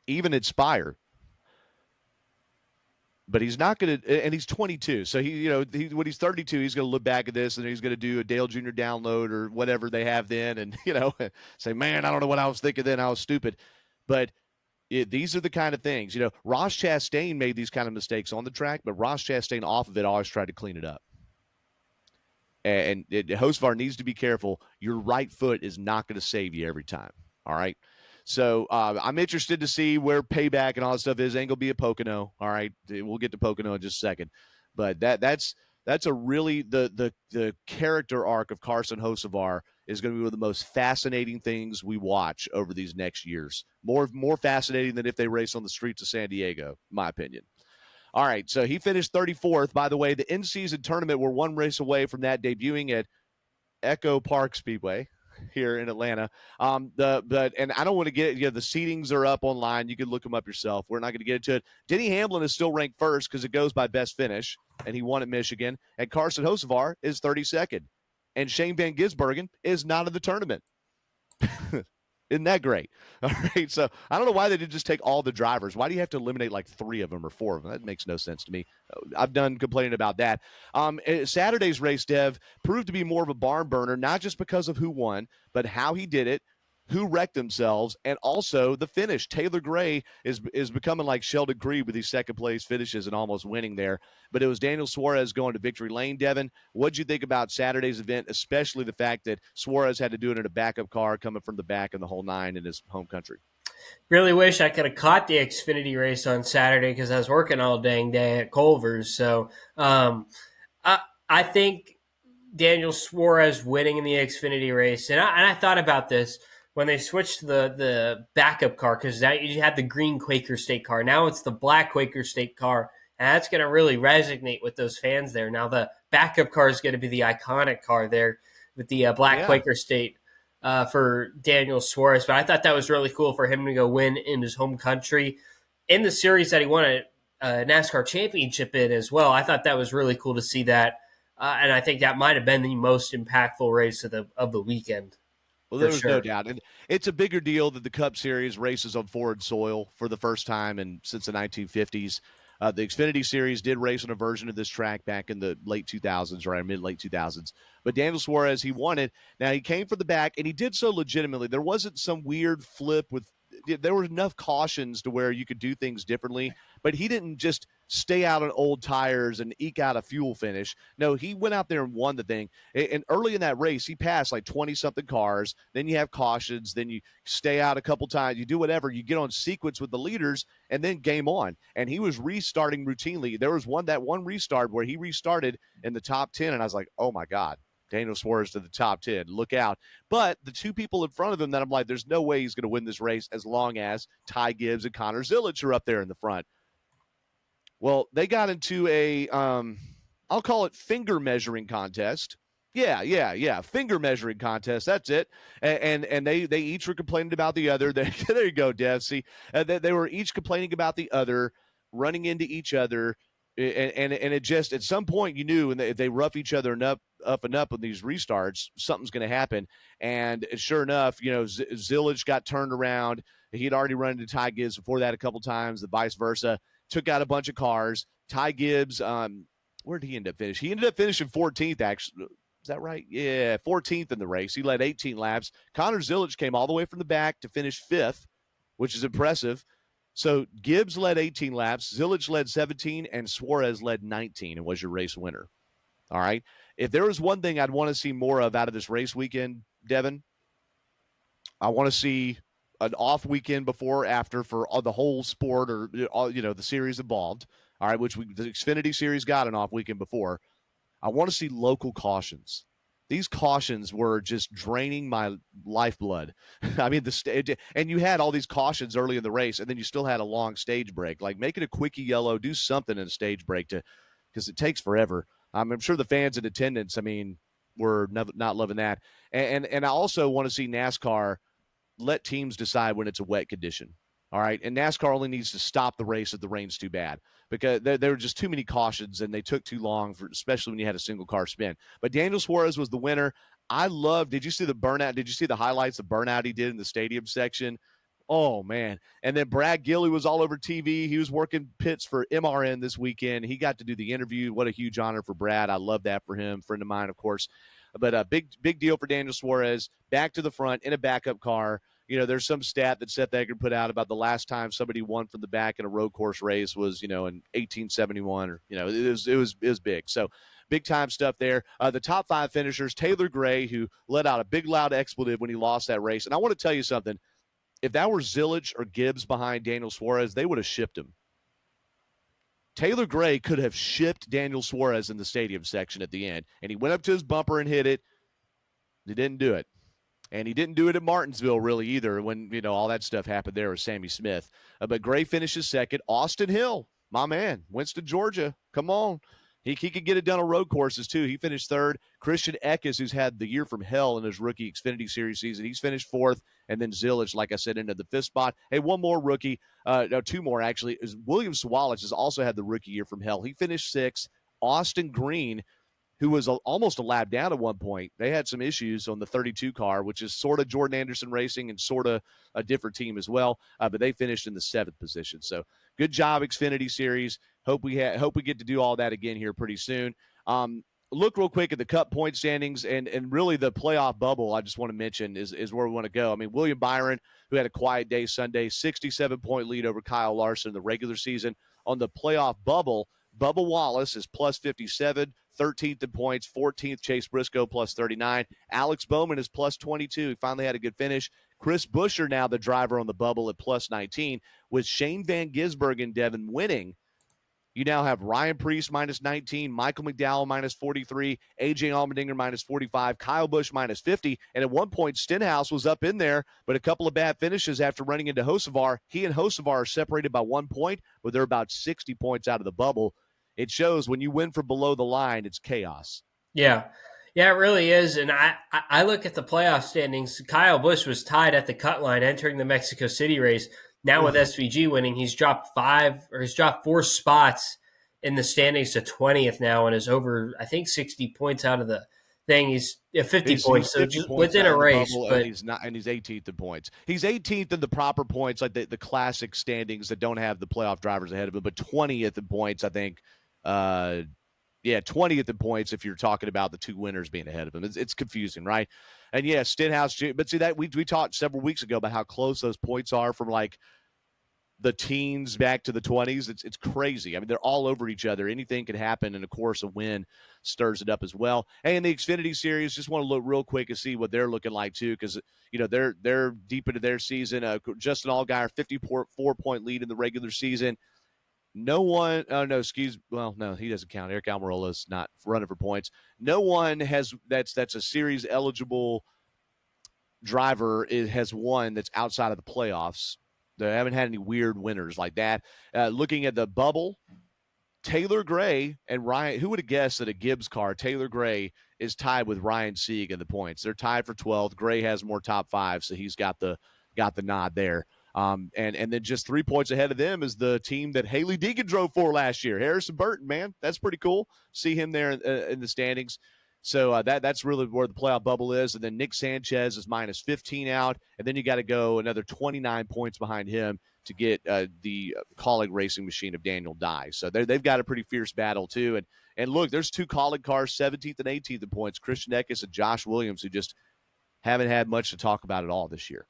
even at Spire. But he's not going to, and he's 22. So when he's 32, he's going to look back at this and he's going to do a Dale Jr. download or whatever they have then, and say, "Man, I don't know what I was thinking then. I was stupid." But these are the kind of things. Ross Chastain made these kind of mistakes on the track, but Ross Chastain off of it always tried to clean it up. And Hocevar needs to be careful. Your right foot is not going to save you every time. All right. So I'm interested to see where payback and all that stuff is. Ain't gonna be a Pocono. All right. We'll get to Pocono in just a second. But that's a really the character arc of Carson Hocevar is going to be one of the most fascinating things we watch over these next years. More fascinating than if they race on the streets of San Diego, in my opinion. All right, so he finished 34th. By the way, the in-season tournament, we're one race away from that debuting at Echo Park Speedway here in Atlanta. And I don't want to get the seedings are up online. You can look them up yourself. We're not going to get into it. Denny Hamlin is still ranked first because it goes by best finish, and he won at Michigan. And Carson Hocevar is 32nd. And Shane Van Gisbergen is not in the tournament. Isn't that great? All right, so I don't know why they didn't just take all the drivers. Why do you have to eliminate like 3 of them or 4 of them? That makes no sense to me. I've done complaining about that. Saturday's race, Dev, proved to be more of a barn burner, not just because of who won, but how he did it, who wrecked themselves, and also the finish. Taylor Gray is becoming like Sheldon Creed with these second-place finishes and almost winning there. But it was Daniel Suarez going to victory lane. Devin, what'd you think about Saturday's event, especially the fact that Suarez had to do it in a backup car coming from the back and the whole 9 in his home country? Really wish I could have caught the Xfinity race on Saturday because I was working all dang day at Culver's. So I think Daniel Suarez winning in the Xfinity race, and I thought about this. when they switched to the backup car, because you had the green Quaker State car. Now it's the black Quaker State car, and that's going to really resonate with those fans there. Now the backup car is going to be the iconic car there with the black Quaker State for Daniel Suarez. But I thought that was really cool for him to go win in his home country in the series that he won a NASCAR championship in as well. I thought that was really cool to see that. And I think that might have been the most impactful race of the weekend. Well, there's no doubt. And it's a bigger deal that the Cup Series races on foreign soil for the first time since the 1950s. The Xfinity Series did race on a version of this track back in the late 2000s or mid-late 2000s. But Daniel Suarez, he won it. Now, he came from the back, and he did so legitimately. There wasn't some weird flip with – there were enough cautions to where you could do things differently. But he didn't just stay out on old tires and eke out a fuel finish. No, he went out there and won the thing. And early in that race, he passed like 20-something cars. Then you have cautions. Then you stay out a couple times. You do whatever. You get on sequence with the leaders, and then game on. And he was restarting routinely. There was that one restart where he restarted in the top 10, and I was like, oh, my God. Daniel Suarez to the top 10. Look out. But the two people in front of him that I'm like, there's no way he's going to win this race as long as Ty Gibbs and Connor Zilisch are up there in the front. Well, they got into a, I'll call it finger measuring contest. Yeah. Finger measuring contest. That's it. And they each were complaining about the other. There you go, Dev. See, they were each complaining about the other, running into each other. And it just, at some point you knew, and if they rough each other up and up with these restarts, something's going to happen. And sure enough, Zilisch got turned around. He had already run into Ty Gibbs before that a couple times, the vice versa. Took out a bunch of cars. Ty Gibbs, where did he end up finishing? He ended up finishing 14th, actually. Is that right? Yeah, 14th in the race. He led 18 laps. Connor Zilisch came all the way from the back to finish 5th, which is impressive. So Gibbs led 18 laps, Zilisch led 17, and Suarez led 19 and was your race winner. All right? If there was one thing I'd want to see more of out of this race weekend, Devin, I want to see an off weekend before or after for the whole sport or the series involved. All right, the Xfinity Series got an off weekend before. I want to see local cautions. These cautions were just draining my lifeblood. I mean, and you had all these cautions early in the race, and then you still had a long stage break. Like, make it a quickie yellow, do something in a stage break because it takes forever. I'm sure the fans in attendance, were not loving that. And I also want to see NASCAR let teams decide when it's a wet condition. All right, and NASCAR only needs to stop the race if the rain's too bad because there were just too many cautions and they took too long, especially when you had a single car spin. But Daniel Suarez was the winner. Did you see the burnout? Did you see the highlights of burnout he did in the stadium section? Oh, man. And then Brad Gilley was all over TV. He was working pits for MRN this weekend. He got to do the interview. What a huge honor for Brad. I love that for him. Friend of mine, of course. But a big deal for Daniel Suarez. Back to the front in a backup car. There's some stat that Seth Eggert put out about the last time somebody won from the back in a road course race was, in 1871 or, it was big. So big time stuff there. The top 5 finishers, Taylor Gray, who let out a big loud expletive when he lost that race. And I want to tell you something. If that were Zilisch or Gibbs behind Daniel Suarez, they would have shipped him. Taylor Gray could have shipped Daniel Suarez in the stadium section at the end. And he went up to his bumper and hit it. He didn't do it. And he didn't do it at Martinsville really either when, all that stuff happened there with Sammy Smith. But Gray finishes second. Austin Hill, my man, Winston, Georgia, come on. He could get it done on road courses too. He finished third. Christian Eckes, who's had the year from hell in his rookie Xfinity Series season, he's finished fourth. And then Zilisch, like I said, into the 5th spot. Hey, one more rookie, no, 2 more actually. William Sawalich has also had the rookie year from hell. He finished 6th. Austin Green, who was almost a lap down at one point. They had some issues on the 32 car, which is sort of Jordan Anderson Racing and sort of a different team as well. But they finished in the 7th position. So good job, Xfinity Series. Hope we get to do all that again here pretty soon. Look real quick at the Cup point standings and really the playoff bubble. I just want to mention is where we want to go. William Byron, who had a quiet day Sunday, 67-point lead over Kyle Larson in the regular season. On the playoff bubble, Bubba Wallace is plus 57, 13th in points, 14th Chase Briscoe plus 39. Alex Bowman is plus 22. He finally had a good finish. Chris Buescher now the driver on the bubble at plus 19 with Shane Van Gisbergen, Devin winning. You now have Ryan Preece minus 19, Michael McDowell minus 43, AJ Allmendinger minus 45, Kyle Busch minus 50. And at one point, Stenhouse was up in there, but a couple of bad finishes after running into Hocevar. He and Hocevar are separated by 1 point, but they're about 60 points out of the bubble. It shows when you win from below the line, it's chaos. Yeah. Yeah, it really is. And I look at the playoff standings. Kyle Busch was tied at the cut line entering the Mexico City race. Now with SVG winning, he's dropped 4 spots in the standings to 20th now and is over, I think, 60 points out of the thing. He's 50 points, so 50 just points within a race. But he's 18th in points. He's 18th in the proper points, like the classic standings that don't have the playoff drivers ahead of him, but 20th in points, I think. 20th in points if you're talking about the 2 winners being ahead of him. It's confusing, right? And yeah, Stenhouse, but see that we talked several weeks ago about how close those points are from like the teens back to the 20s. It's crazy. I mean, they're all over each other. Anything can happen, and of course a win stirs it up as well. And the Xfinity Series, just want to look real quick and see what they're looking like too, because they're deep into their season. Justin Allgaier, 54-point lead in the regular season. No one, no, he doesn't count. Eric Almirola's not running for points. No one that's a series eligible driver has won that's outside of the playoffs. They haven't had any weird winners like that. Looking at the bubble, Taylor Gray and Ryan, who would have guessed that a Gibbs car, Taylor Gray, is tied with Ryan Sieg in the points. They're tied for 12th. Gray has more top 5, so he's got the nod there. And then just 3 points ahead of them is the team that Haley Deegan drove for last year, Harrison Burton. Man, that's pretty cool. See him there in the standings. So that's really where the playoff bubble is. And then Nick Sanchez is minus 15 out. And then you got to go another 29 points behind him to get the Colleague Racing machine of Daniel Dye. So they've got a pretty fierce battle, too. And look, there's 2 Colleague cars, 17th and 18th in points, Christian Eckes and Josh Williams, who just haven't had much to talk about at all this year.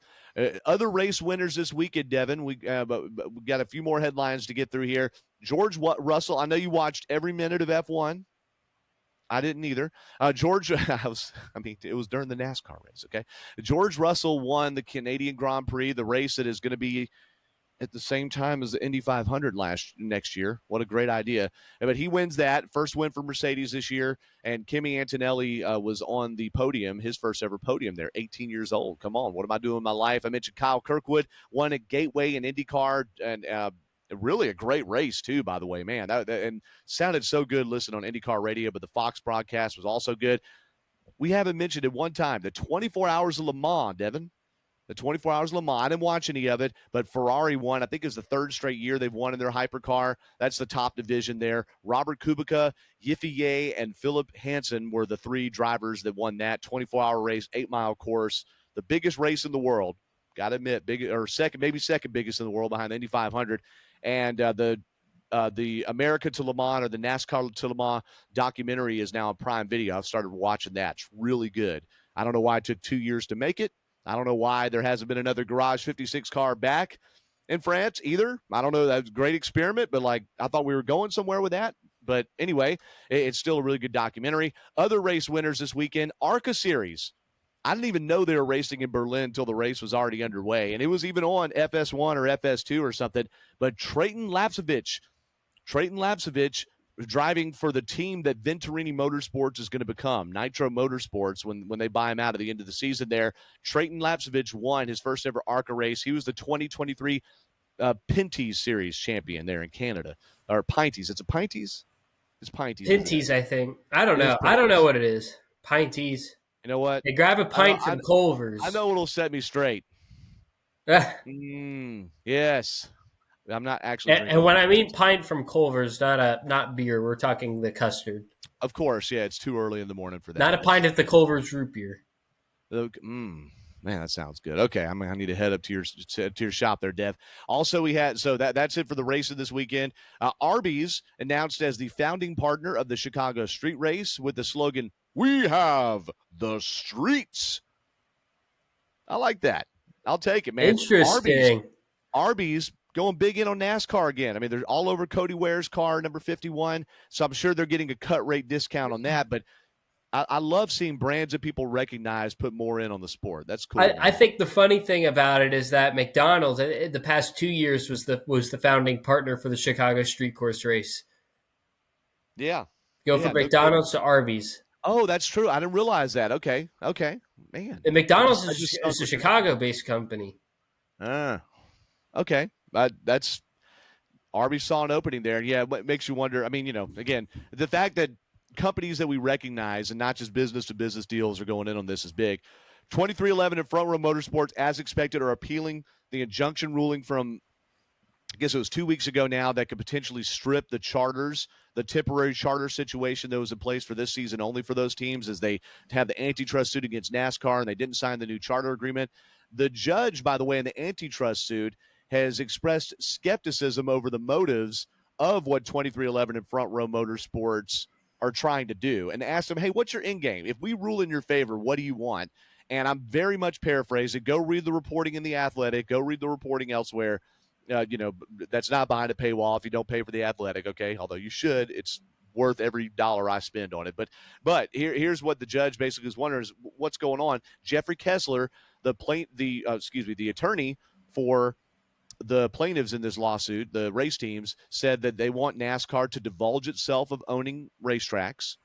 Other race winners this weekend, Devin. We got a few more headlines to get through here. George Russell, I know you watched every minute of F1. I didn't either. George, it was during the NASCAR race, okay? George Russell won the Canadian Grand Prix, the race that is going to be at the same time as the Indy 500 next year. What a great idea. But he wins that. First win for Mercedes this year. And Kimi Antonelli was on the podium, his first ever podium there, 18 years old. Come on, what am I doing in my life? I mentioned Kyle Kirkwood won at Gateway and IndyCar, and really a great race too, by the way, man. And sounded so good listening on IndyCar radio, but the Fox broadcast was also good. We haven't mentioned at one time the 24 Hours of Le Mans, Devin. The 24 Hours of Le Mans. I didn't watch any of it, but Ferrari won. I think it's the 3rd straight year they've won in their hypercar. That's the top division there. Robert Kubica, Yiffy Ye, and Philip Hansen were the 3 drivers that won that 24-hour race, 8-mile course, the biggest race in the world. Got to admit, second biggest in the world behind the Indy 500. And the America to Le Mans, or the NASCAR to Le Mans documentary, is now on Prime Video. I've started watching that. It's really good. I don't know why it took 2 years to make it. I don't know why there hasn't been another Garage 56 car back in France either. I don't know. That was a great experiment, but I thought we were going somewhere with that. But anyway, it's still a really good documentary. Other race winners this weekend, ARCA Series. I didn't even know they were racing in Berlin until the race was already underway. And it was even on FS1 or FS2 or something. But Trayton Lapsevich driving for the team that Venturini Motorsports is going to become, Nitro Motorsports, when they buy him out at the end of the season there. Trayton Lapsevich won his first ever ARCA race. He was the 2023 Pinty's Series champion there in Canada. Or Pinty's. It's a Pinty's? It's Pinty's. Pinty's, I think. I don't know. I don't know what it is. Pinty's. You know what? Hey, grab a pint from Culver's. I know what'll set me straight. Yes. I'm not actually. And when I mean pint from Culver's, not beer. We're talking the custard. Of course, yeah. It's too early in the morning for that. Not a pint of the Culver's root beer. Man, that sounds good. Okay, I need to head up to your shop there, Dev. Also, that's it for the race of this weekend. Arby's announced as the founding partner of the Chicago Street Race with the slogan, "We have the streets." I like that. I'll take it, man. Interesting. Arby's going big in on NASCAR again. I mean, they're all over Cody Ware's car, number 51. So I'm sure they're getting a cut rate discount on that. But I love seeing brands that people recognize put more in on the sport. That's cool. I think the funny thing about it is that McDonald's, the past 2 years, was the founding partner for the Chicago Street Course race. Yeah. Go from Yeah, no kidding. McDonald's to Arby's. Oh, that's true. I didn't realize that. Okay. Okay. Man. And I McDonald's just I just is sunk a with your Chicago-based company. Ah. Okay. That's Arby's saw an opening there. Yeah, it makes you wonder. I mean, again, the fact that companies that we recognize and not just business to business deals are going in on this is big. 2311 and Front Row Motorsports, as expected, are appealing the injunction ruling from, I guess it was 2 weeks ago now, that could potentially strip the charters, the temporary charter situation that was in place for this season only for those teams, as they have the antitrust suit against NASCAR and they didn't sign the new charter agreement. The judge, by the way, in the antitrust suit has expressed skepticism over the motives of what 2311 and Front Row Motorsports are trying to do, and asked them, hey, what's your end game? If we rule in your favor, what do you want? And I'm very much paraphrasing. Go read the reporting in The Athletic. Go read the reporting elsewhere. That's not behind a paywall if you don't pay for The Athletic, okay? Although you should. It's worth every dollar I spend on it. But here's what the judge basically is wondering is what's going on. Jeffrey Kessler, the attorney for the plaintiffs in this lawsuit, the race teams, said that they want NASCAR to divulge itself of owning racetracks.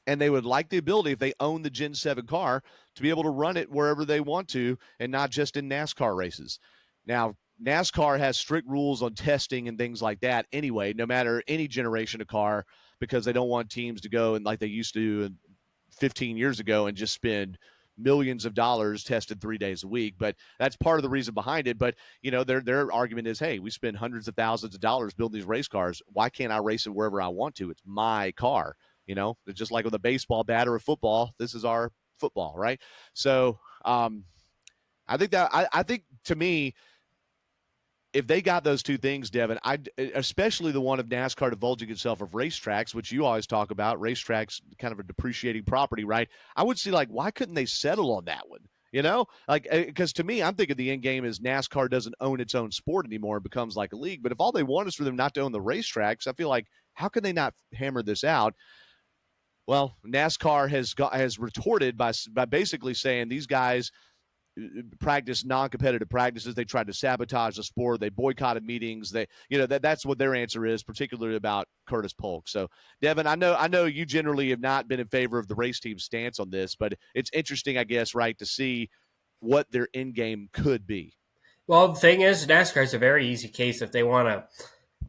And they would like the ability, if they own the Gen 7 car, to be able to run it wherever they want to and not just in NASCAR races. Now, NASCAR has strict rules on testing and things like that anyway, no matter any generation of car, because they don't want teams to go and like they used to 15 years ago and just spend millions of dollars tested 3 days a week. But that's part of the reason behind it. But, their argument is, hey, we spend hundreds of thousands of dollars building these race cars. Why can't I race it wherever I want to? It's my car. It's just like with a baseball bat or a football. This is our football, right? So I think to me, if they got those two things, Devin, especially the one of NASCAR divulging itself of racetracks, which you always talk about, racetracks kind of a depreciating property, right? I would see, like, why couldn't they settle on that one? Because to me, I'm thinking the end game is NASCAR doesn't own its own sport anymore and becomes like a league. But if all they want is for them not to own the racetracks, I feel like how can they not hammer this out? Well, NASCAR has retorted by basically saying these guys practice non-competitive practices. They tried to sabotage the sport. They boycotted meetings. That's what their answer is, particularly about Curtis Polk. So, Devin, I know you generally have not been in favor of the race team's stance on this, but it's interesting, I guess, right, to see what their end game could be. Well, the thing is, NASCAR is a very easy case if they want to,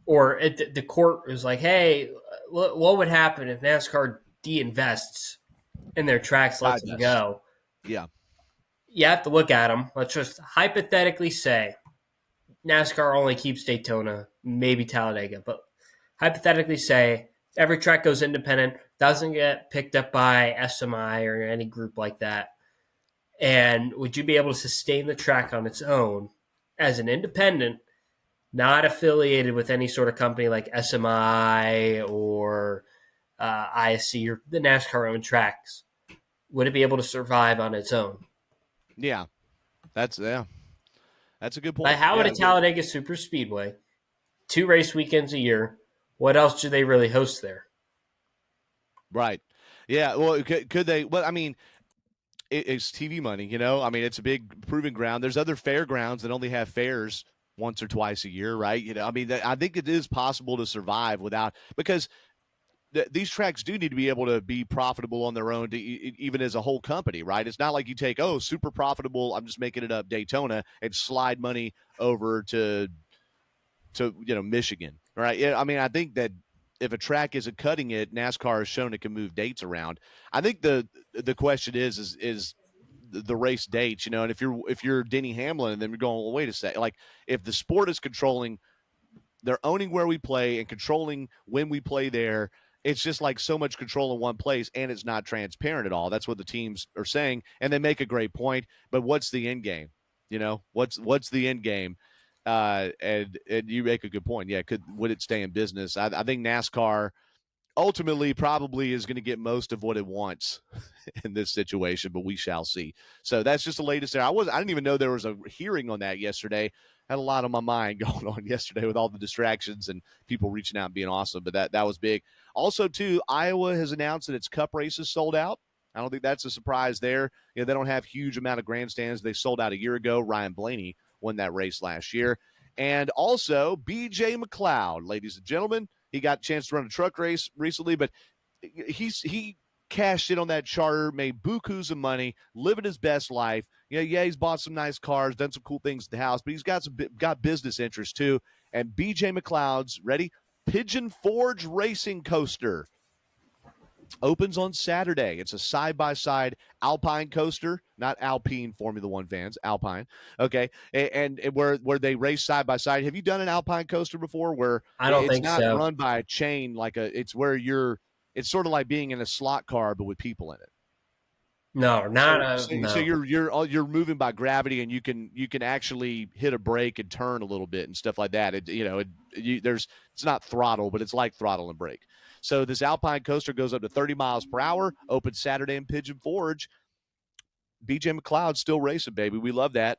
or the court is like, hey, what would happen if NASCAR de-invests in their tracks, lets them go? Yeah. You have to look at them. Let's just hypothetically say NASCAR only keeps Daytona, maybe Talladega, but hypothetically say every track goes independent, doesn't get picked up by SMI or any group like that. And would you be able to sustain the track on its own as an independent, not affiliated with any sort of company like SMI or ISC or the NASCAR owned tracks? Would it be able to survive on its own? Yeah, that's a good point. Like, how would a Talladega Super Speedway, 2 race weekends a year, what else do they really host there? Right. Yeah. Well, could they? Well, I mean, it's TV money. I mean, it's a big proving ground. There's other fairgrounds that only have fairs once or twice a year, right? I mean, I think it is possible to survive without, because these tracks do need to be able to be profitable on their own, even as a whole company, right? It's not like you take, super profitable, I'm just making it up, Daytona, and slide money over to Michigan, right? Yeah, I mean, I think that if a track isn't cutting it, NASCAR has shown it can move dates around. I think the question is the race dates, and if you're Denny Hamlin, and then you're going, well, wait a second, like if the sport is controlling, they're owning where we play and controlling when we play there. It's just like so much control in one place, and it's not transparent at all. That's what the teams are saying, and they make a great point. But what's the end game? What's the end game? And you make a good point. Yeah, would it stay in business? I think NASCAR ultimately probably is going to get most of what it wants in this situation, but we shall see. So that's just the latest there. I didn't even know there was a hearing on that yesterday. Had a lot on my mind going on yesterday with all the distractions and people reaching out and being awesome, but that was big. Also, too, Iowa has announced that its cup races sold out. I don't think that's a surprise there. They don't have huge amount of grandstands. They sold out a year ago. Ryan Blaney won that race last year. And also, B.J. McLeod, ladies and gentlemen, he got a chance to run a truck race recently, but he cashed in on that charter, made bukus of money, living his best life. He's bought some nice cars, done some cool things at the house, but he's got business interests too. And BJ McLeod's Pigeon Forge Racing Coaster opens on Saturday. It's a side-by-side Alpine coaster, not Alpine Formula One fans, Alpine. Okay, and where they race side by side. Have you done an Alpine coaster before? Where I don't it's think not so. run by a chain it's where it's sort of like being in a slot car but with people in it. No, So no. you're moving by gravity, and you can actually hit a brake and turn a little bit and stuff like that. It's not throttle, but it's like throttle and brake. So this Alpine coaster goes up to 30 miles per hour. Opens Saturday in Pigeon Forge. BJ McLeod still racing, baby. We love that.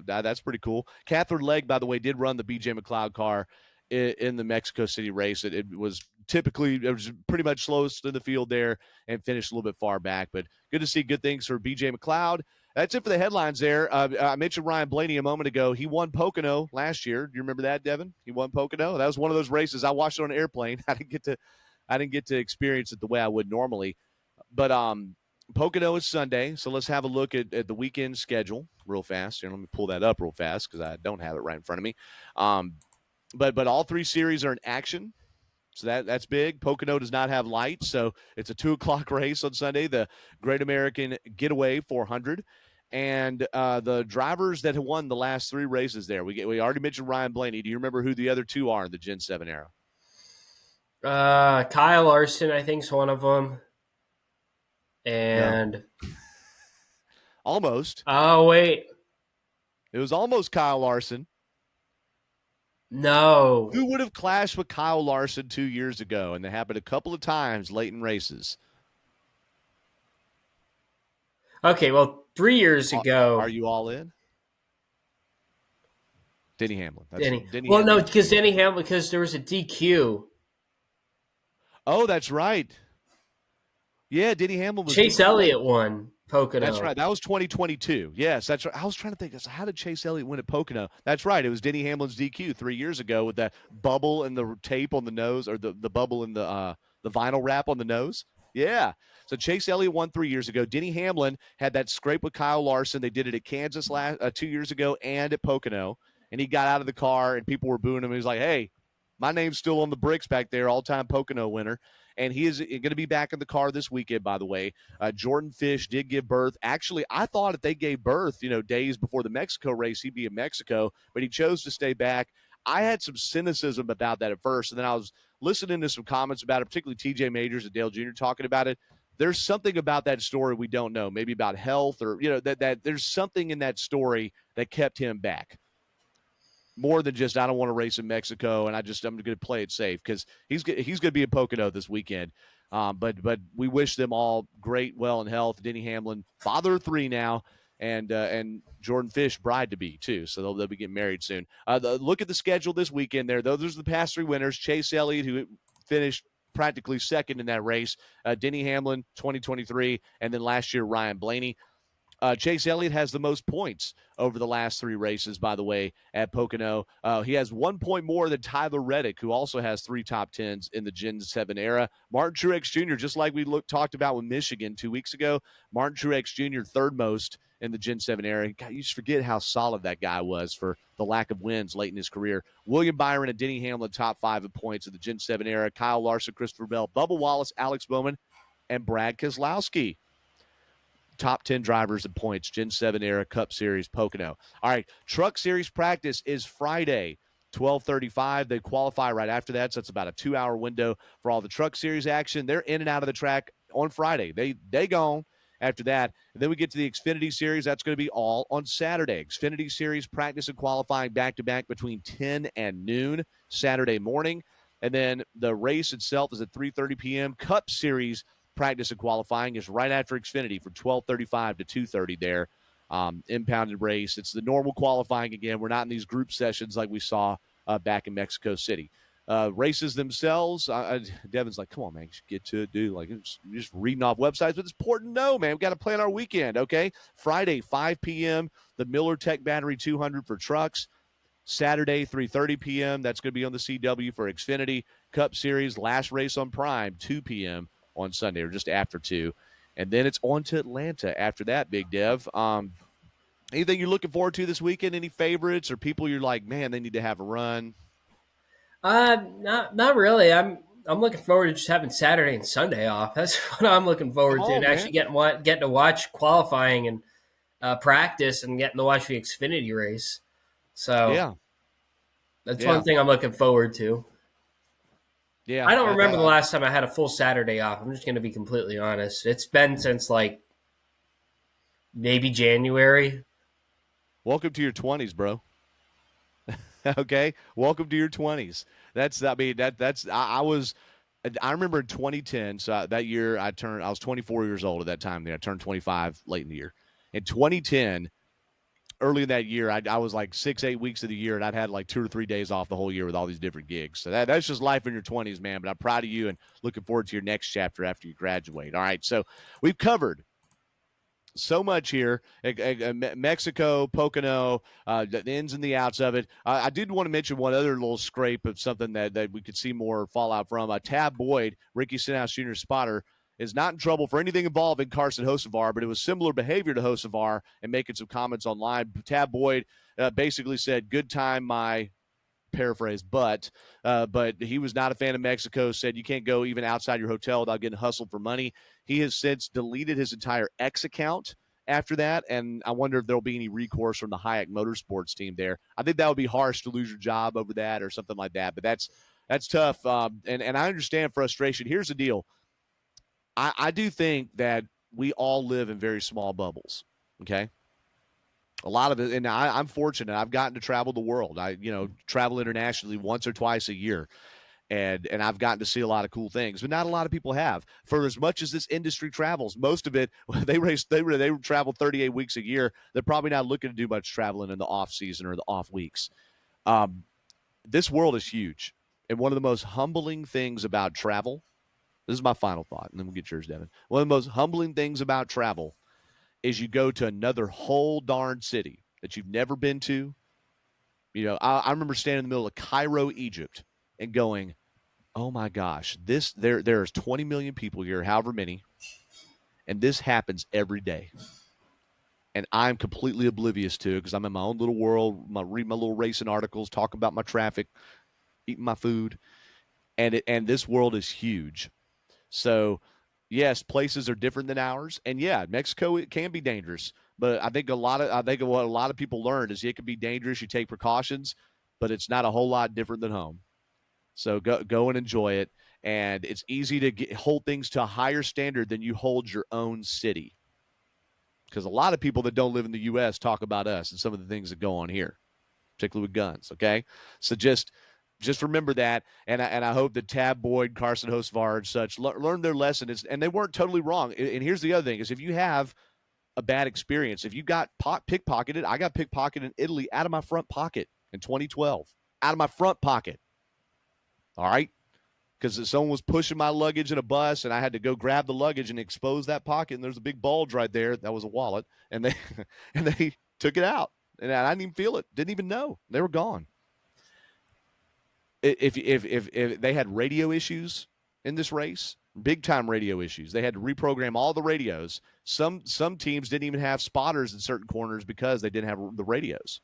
That's pretty cool. Catherine Legg, by the way, did run the BJ McLeod car in the Mexico City race. It was pretty much slowest in the field there and finished a little bit far back. But good to see good things for BJ McLeod. That's it for the headlines there. I mentioned Ryan Blaney a moment ago. He won Pocono last year. Do you remember that, Devin? He won Pocono. That was one of those races. I watched it on an airplane. I didn't get to experience it the way I would normally. But Pocono is Sunday, so let's have a look at the weekend schedule real fast. Here, let me pull that up real fast because I don't have it right in front of me. But all three series are in action, so that's big. Pocono does not have lights, so it's a 2:00 race on Sunday, the Great American Getaway 400. And the drivers that have won the last three races there, we already mentioned Ryan Blaney. Do you remember who the other two are in the Gen 7 era? Kyle Larson, I think, is one of them. And no. Almost. Oh, wait. It was almost Kyle Larson. No. Who would have clashed with Kyle Larson 2 years ago? And they happened a couple of times late in races. Okay, well, 3 years ago. Are you all in? Denny Hamlin. Denny Hamlin. No, because Denny Hamlin, because there was a DQ. Oh, that's right. Yeah, Denny Hamlin was. Chase Elliott won Pocono. That's right. That was 2022. Yes, that's right. I was trying to think, how did Chase Elliott win at Pocono? That's right. It was Denny Hamlin's DQ 3 years ago with that bubble and the tape on the nose, or the bubble and the vinyl wrap on the nose. Yeah. So Chase Elliott won 3 years ago. Denny Hamlin had that scrape with Kyle Larson. They did it at Kansas 2 years ago and at Pocono. And he got out of the car and people were booing him. He was like, hey, my name's still on the bricks back there, all-time Pocono winner. And he is going to be back in the car this weekend, by the way. Jordan Fish did give birth. Actually, I thought if they gave birth, days before the Mexico race, he'd be in Mexico, but he chose to stay back. I had some cynicism about that at first, and then I was listening to some comments about it, particularly TJ Majors and Dale Jr. talking about it. There's something about that story we don't know, maybe about health or, that there's something in that story that kept him back. More than just, I don't want to race in Mexico, and I'm going to play it safe, because he's going to be in Pocono this weekend. But we wish them all great, well, and health. Denny Hamlin, father of three now, and Jordan Fish, bride to be too. So they'll be getting married soon. Look at the schedule this weekend there. Those are the past three winners. Chase Elliott, who finished practically second in that race. Denny Hamlin, 2023, and then last year Ryan Blaney. Chase Elliott has the most points over the last three races, by the way, at Pocono. He has 1 point more than Tyler Reddick, who also has 3 top 10s in the Gen 7 era. Martin Truex Jr., just like we talked about with Michigan 2 weeks ago, Martin Truex Jr., third most in the Gen 7 era. God, you just forget how solid that guy was for the lack of wins late in his career. William Byron and Denny Hamlin, top 5 in points in the Gen 7 era. Kyle Larson, Christopher Bell, Bubba Wallace, Alex Bowman, and Brad Keselowski. Top 10 drivers in points, Gen 7 era, Cup Series, Pocono. All right, Truck Series practice is Friday, 12:35. They qualify right after that, so it's about a 2-hour window for all the Truck Series action. They're in and out of the track on Friday. They gone after that. And then we get to the Xfinity Series. That's going to be all on Saturday. Xfinity Series practice and qualifying back-to-back between 10 and noon Saturday morning. And then the race itself is at 3:30 p.m. Cup Series practice and qualifying is right after Xfinity from 12:35 to 2:30 there. Impounded race. It's the normal qualifying again. We're not in these group sessions like we saw back in Mexico City. Races themselves, Devin's like, come on, man, get to it, dude. Like, you're just reading off websites, but it's important to know, man. We've got to plan our weekend, okay? Friday, 5 p.m., the Miller Tech Battery 200 for trucks. Saturday, 3:30 p.m. That's going to be on the CW for Xfinity Cup Series. Last race on Prime, 2 p.m. on Sunday, or just after 2. And then it's on to Atlanta after that, Big Dev. Anything you're looking forward to this weekend? Any favorites or people you're like, man, they need to have a run? Not really. I'm looking forward to just having Saturday and Sunday off. That's what I'm looking Come forward to, and on, actually man. getting to watch qualifying and practice, and getting to watch the Xfinity race. So Yeah. that's one Yeah. thing I'm looking forward to. Yeah. I don't remember the last time I had a full Saturday off. I'm just going to be completely honest. It's been since like maybe January. Welcome to your 20s, bro. Okay. Welcome to your 20s. I remember in 2010. So that year I was 24 years old at that time. Then I turned 25 late in the year. In 2010, early in that year, I was like 6-8 weeks of the year, and I'd had like 2 or 3 days off the whole year with all these different gigs. So that's just life in your 20s, man. But I'm proud of you and looking forward to your next chapter after you graduate. All right. So we've covered so much here. Mexico, Pocono, the ins and the outs of it. I did want to mention one other little scrape of something that we could see more fallout from. Tab Boyd, Ricky Stenhouse Jr. spotter, is not in trouble for anything involving Carson Hocevar, but it was similar behavior to Hocevar and making some comments online. Tab Boyd basically said, good time, my paraphrase, but he was not a fan of Mexico, said you can't go even outside your hotel without getting hustled for money. He has since deleted his entire X account after that, and I wonder if there'll be any recourse from the Hayek Motorsports team there. I think that would be harsh to lose your job over that or something like that, but that's tough, and I understand frustration. Here's the deal. I do think that we all live in very small bubbles, okay? A lot of it, and I'm fortunate. I've gotten to travel the world. I travel internationally once or twice a year, and I've gotten to see a lot of cool things, but not a lot of people have. For as much as this industry travels, most of it they travel 38 weeks a year. They're probably not looking to do much traveling in the off season or the off weeks. This world is huge, and one of the most humbling things about travel. This is my final thought, and then we'll get yours, Devin. One of the most humbling things about travel is you go to another whole darn city that you've never been to. I remember standing in the middle of Cairo, Egypt, and going, oh my gosh, there's 20 million people here, however many, and this happens every day. And I'm completely oblivious to it because I'm in my own little world, read my little racing articles, talk about my traffic, eating my food, and this world is huge. So, yes, places are different than ours, and yeah, Mexico, it can be dangerous. But I think what a lot of people learned is it can be dangerous. You take precautions, but it's not a whole lot different than home. So go and enjoy it. And it's easy to hold things to a higher standard than you hold your own city, because a lot of people that don't live in the U.S. talk about us and some of the things that go on here, particularly with guns. Okay, so just remember that, and I hope that Tab Boyd, Carson Hocevar, and such learn their lesson. And they weren't totally wrong. And here's the other thing: is if you have a bad experience, if you got pickpocketed, I got pickpocketed in Italy out of my front pocket in 2012, out of my front pocket. All right, because someone was pushing my luggage in a bus, and I had to go grab the luggage and expose that pocket, and there's a big bulge right there. That was a wallet, and they took it out, and I didn't even feel it, didn't even know they were gone. If they had radio issues in this race, big time radio issues, they had to reprogram all the radios. Some teams didn't even have spotters in certain corners because they didn't have the radios.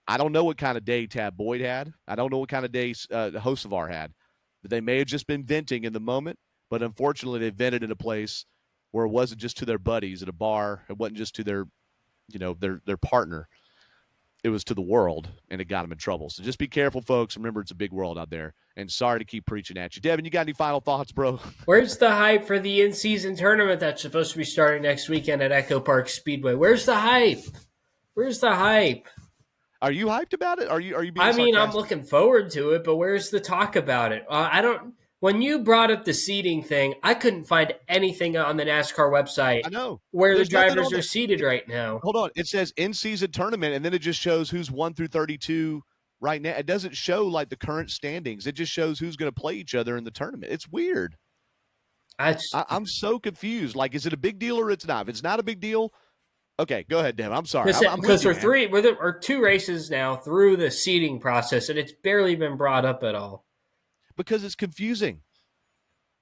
I don't know what kind of day Tab Boyd had. I don't know what kind of day Hocevar had. But they may have just been venting in the moment, but unfortunately they vented in a place where it wasn't just to their buddies at a bar. It wasn't just to their partner. It was to the world, and it got them in trouble. So just be careful, folks. Remember, it's a big world out there. And sorry to keep preaching at you. Devin, you got any final thoughts, bro? Where's the hype for the in-season tournament that's supposed to be starting next weekend at Echo Park Speedway? Where's the hype? Where's the hype? Are you hyped about it? Are you being I mean, I'm sarcastic? looking forward to it, but where's the talk about it? I don't. When you brought up the seating thing, I couldn't find anything on the NASCAR website I know. where the There's nothing drivers on are there. seated right now. Hold on. It says in-season tournament, and then it just shows who's 1 through 32 right now. It doesn't show like the current standings. It just shows who's going to play each other in the tournament. It's weird. I'm so confused. Like, is it a big deal or it's not? If it's not a big deal, Okay, go ahead, Devin. I'm sorry. I'm with Because you, we're man. we're 2 races now through the seeding process, and it's barely been brought up at all. Because it's confusing.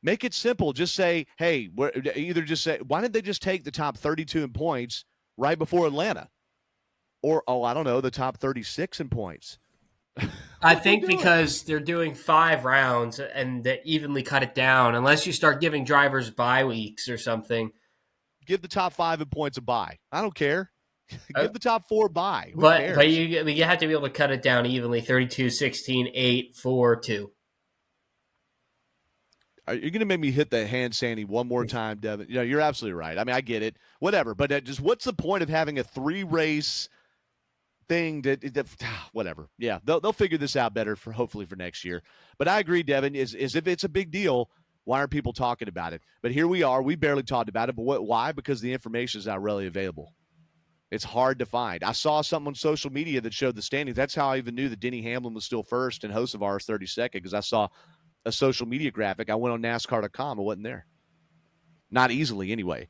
Make it simple. Just say, hey, either just say, why didn't they just take the top 32 in points right before Atlanta? Or, oh, I don't know, the top 36 in points. I What are we think doing? because they're doing 5 rounds and they evenly cut it down, unless you start giving drivers bye weeks or something. Give the top 5 in points a bye. I don't care. Uh, Give the top 4 bye. Who but cares? you have to be able to cut it down evenly 32, 16, 8, 4, 2. Are you going to make me hit the hand sandy one more time, Devin? You're absolutely right. I mean, I get it. Whatever. But just what's the point of having a 3-race thing that whatever. Yeah, they'll figure this out better for hopefully for next year. But I agree, Devin, is if it's a big deal, why aren't people talking about it? But here we are. We barely talked about it. But why? Because the information is not really available. It's hard to find. I saw something on social media that showed the standings. That's how I even knew that Denny Hamlin was still first and Hocevar was 32nd because I saw a social media graphic. I went on NASCAR.com. It wasn't there. Not easily, anyway.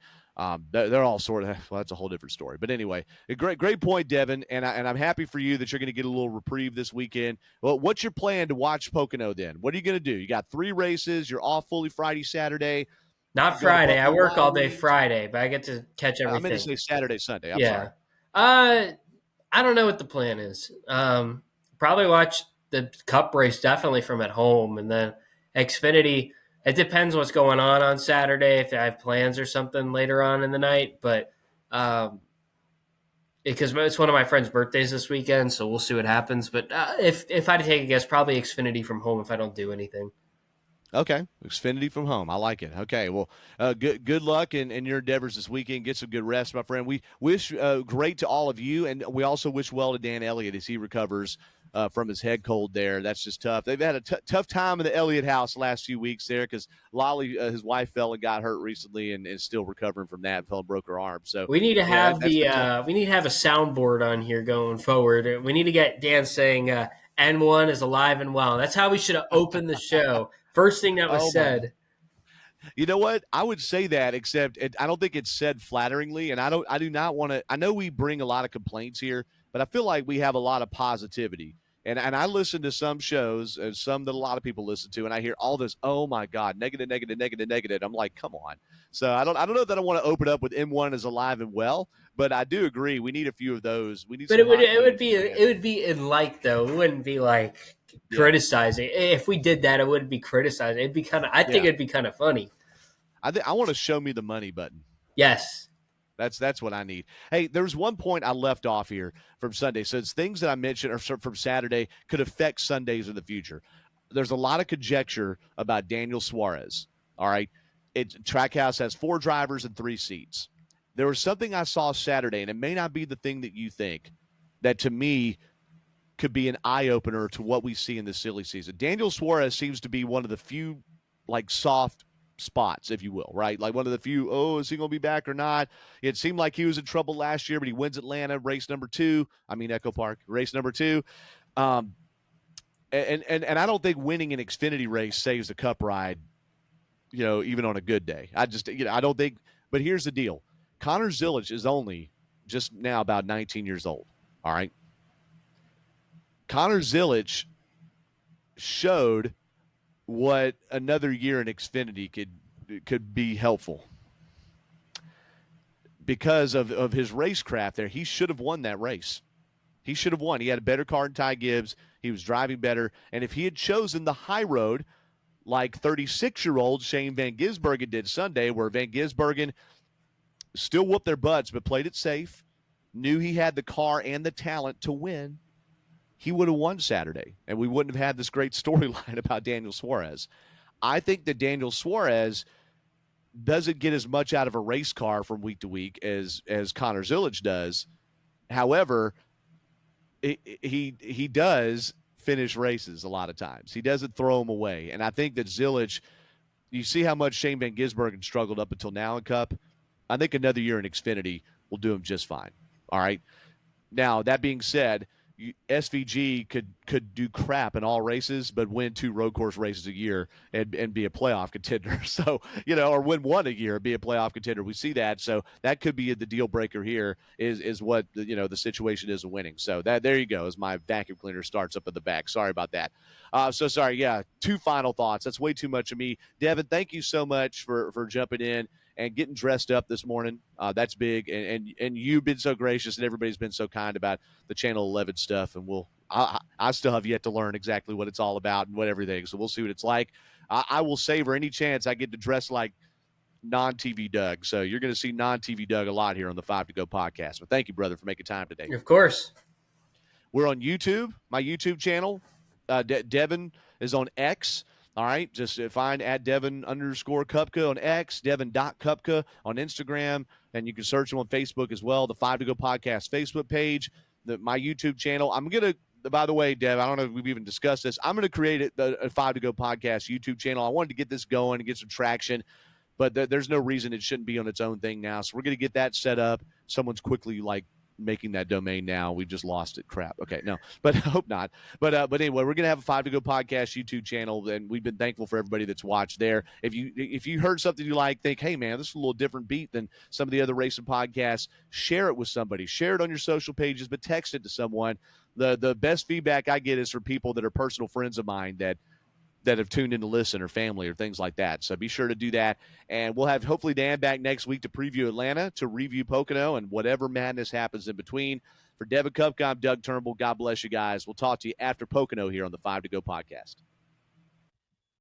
They're all sort of, well, that's a whole different story. But anyway, a great point, Devin. And I'm happy for you that you're going to get a little reprieve this weekend. Well, what's your plan to watch Pocono then? What are you going to do? You got 3 races. You're off fully Friday, Saturday. Not You go to Friday. I Buffalo work all Wild day Wings. Friday, but I get to catch I meant to everything. say Saturday, Sunday. I'm Yeah. sorry. I don't know what the plan is. Probably watch the Cup race definitely from at home, and then Xfinity. It depends what's going on Saturday if I have plans or something later on in the night. But because it's one of my friend's birthdays this weekend, so we'll see what happens. But if I had to take a guess, probably Xfinity from home if I don't do anything. Okay, Xfinity from home. I like it. Okay, well, good luck in your endeavors this weekend. Get some good rest, my friend. We wish great to all of you, and we also wish well to Dan Elliott as he recovers from his head cold there. That's just tough. They've had a tough time in the Elliott house the last few weeks there because Lolly, his wife, fell and got hurt recently and is still recovering from that. Fell and broke her arm. So, We need to yeah, have that's been tough. we need to have a soundboard on here going forward. We need to get Dan saying N1 is alive and well. That's how we should have opened the show. First thing that was Oh, my. said. You know what? I would say that, except I don't think it's said flatteringly, and I do not want to. I know we bring a lot of complaints here, but I feel like we have a lot of positivity. And I listen to some shows, and some that a lot of people listen to, and I hear all this. Oh my God, negative, negative, negative, negative. I'm like, come on. So I don't know that I want to open up with M1 is alive and well, but I do agree we need a few of those. We need But some hot it would takes. be in like though. It wouldn't be like Yeah, criticizing. If we did that, it wouldn't be criticizing. It'd be kind of. I think yeah. it'd be kind of funny. I want to show me the money button. Yes. That's what I need. Hey, there's one point I left off here from Sunday. So it's things that I mentioned or from Saturday could affect Sundays in the future. There's a lot of conjecture about Daniel Suarez. All right. Trackhouse has 4 drivers and 3 seats. There was something I saw Saturday, and it may not be the thing that you think, that to me could be an eye opener to what we see in the silly season. Daniel Suarez seems to be one of the few like soft spots, if you will, right? Like one of the few, oh, is he going to be back or not? It seemed like he was in trouble last year, but he wins Atlanta, race number 2. I mean, Echo Park, race number 2. Um, and I don't think winning an Xfinity race saves the Cup ride, even on a good day. I don't think, but here's the deal. Connor Zilisch is only just now about 19 years old, all right? Connor Zilisch showed what another year in Xfinity could be helpful because of his racecraft there. He should have won that race. He should have won. He had a better car than Ty Gibbs. He was driving better. And if he had chosen the high road like 36-year-old Shane Van Gisbergen did Sunday, where Van Gisbergen still whooped their butts but played it safe, knew he had the car and the talent to win, he would have won Saturday, and we wouldn't have had this great storyline about Daniel Suarez. I think that Daniel Suarez doesn't get as much out of a race car from week to week as Connor Zilisch does. However, he does finish races a lot of times. He doesn't throw them away, and I think that Zilisch, you see how much Shane Van Gisbergen struggled up until now in Cup. I think another year in Xfinity will do him just fine. All right. Now, that being said, SVG could do crap in all races, but win 2 road course races a year and be a playoff contender. So, or win 1 a year and be a playoff contender. We see that. So that could be the deal breaker here is what, the situation is of winning. So there you go as my vacuum cleaner starts up in the back. Sorry about that. So sorry. Yeah. 2 final thoughts. That's way too much of me. Devin, thank you so much for jumping in and getting dressed up this morning. That's big. And you've been so gracious and everybody's been so kind about the Channel 11 stuff. And I still have yet to learn exactly what it's all about and what everything. So we'll see what it's like. I will savor any chance I get to dress like non-TV Doug. So you're going to see non-TV Doug a lot here on the 5 to Go podcast. But thank you, brother, for making time today. Of course. We're on YouTube, my YouTube channel. Devin is on X. All right, just find at Devin_Kupka on X, Devin.Kupka on Instagram, and you can search him on Facebook as well, the 5 to Go podcast Facebook page, my YouTube channel. I'm going to, by the way, Dev, I don't know if we've even discussed this. I'm going to create a 5 to Go podcast YouTube channel. I wanted to get this going and get some traction, but there's no reason it shouldn't be on its own thing now. So we're going to get that set up. Someone's quickly making that domain now. We've just lost it. Crap. Okay, no, but I hope not. But anyway, we're gonna have a 5 to Go podcast YouTube channel, and we've been thankful for everybody that's watched there. If you heard something you think, hey man, this is a little different beat than some of the other racing podcasts, share it with somebody. Share it on your social pages, but text it to someone. The best feedback I get is from people that are personal friends of mine that have tuned in to listen, or family or things like that. So be sure to do that. And we'll have hopefully Dan back next week to preview Atlanta, to review Pocono, and whatever madness happens in between. For Devin Kupka, I'm Doug Turnbull. God bless you guys. We'll talk to you after Pocono here on the 5 to Go podcast.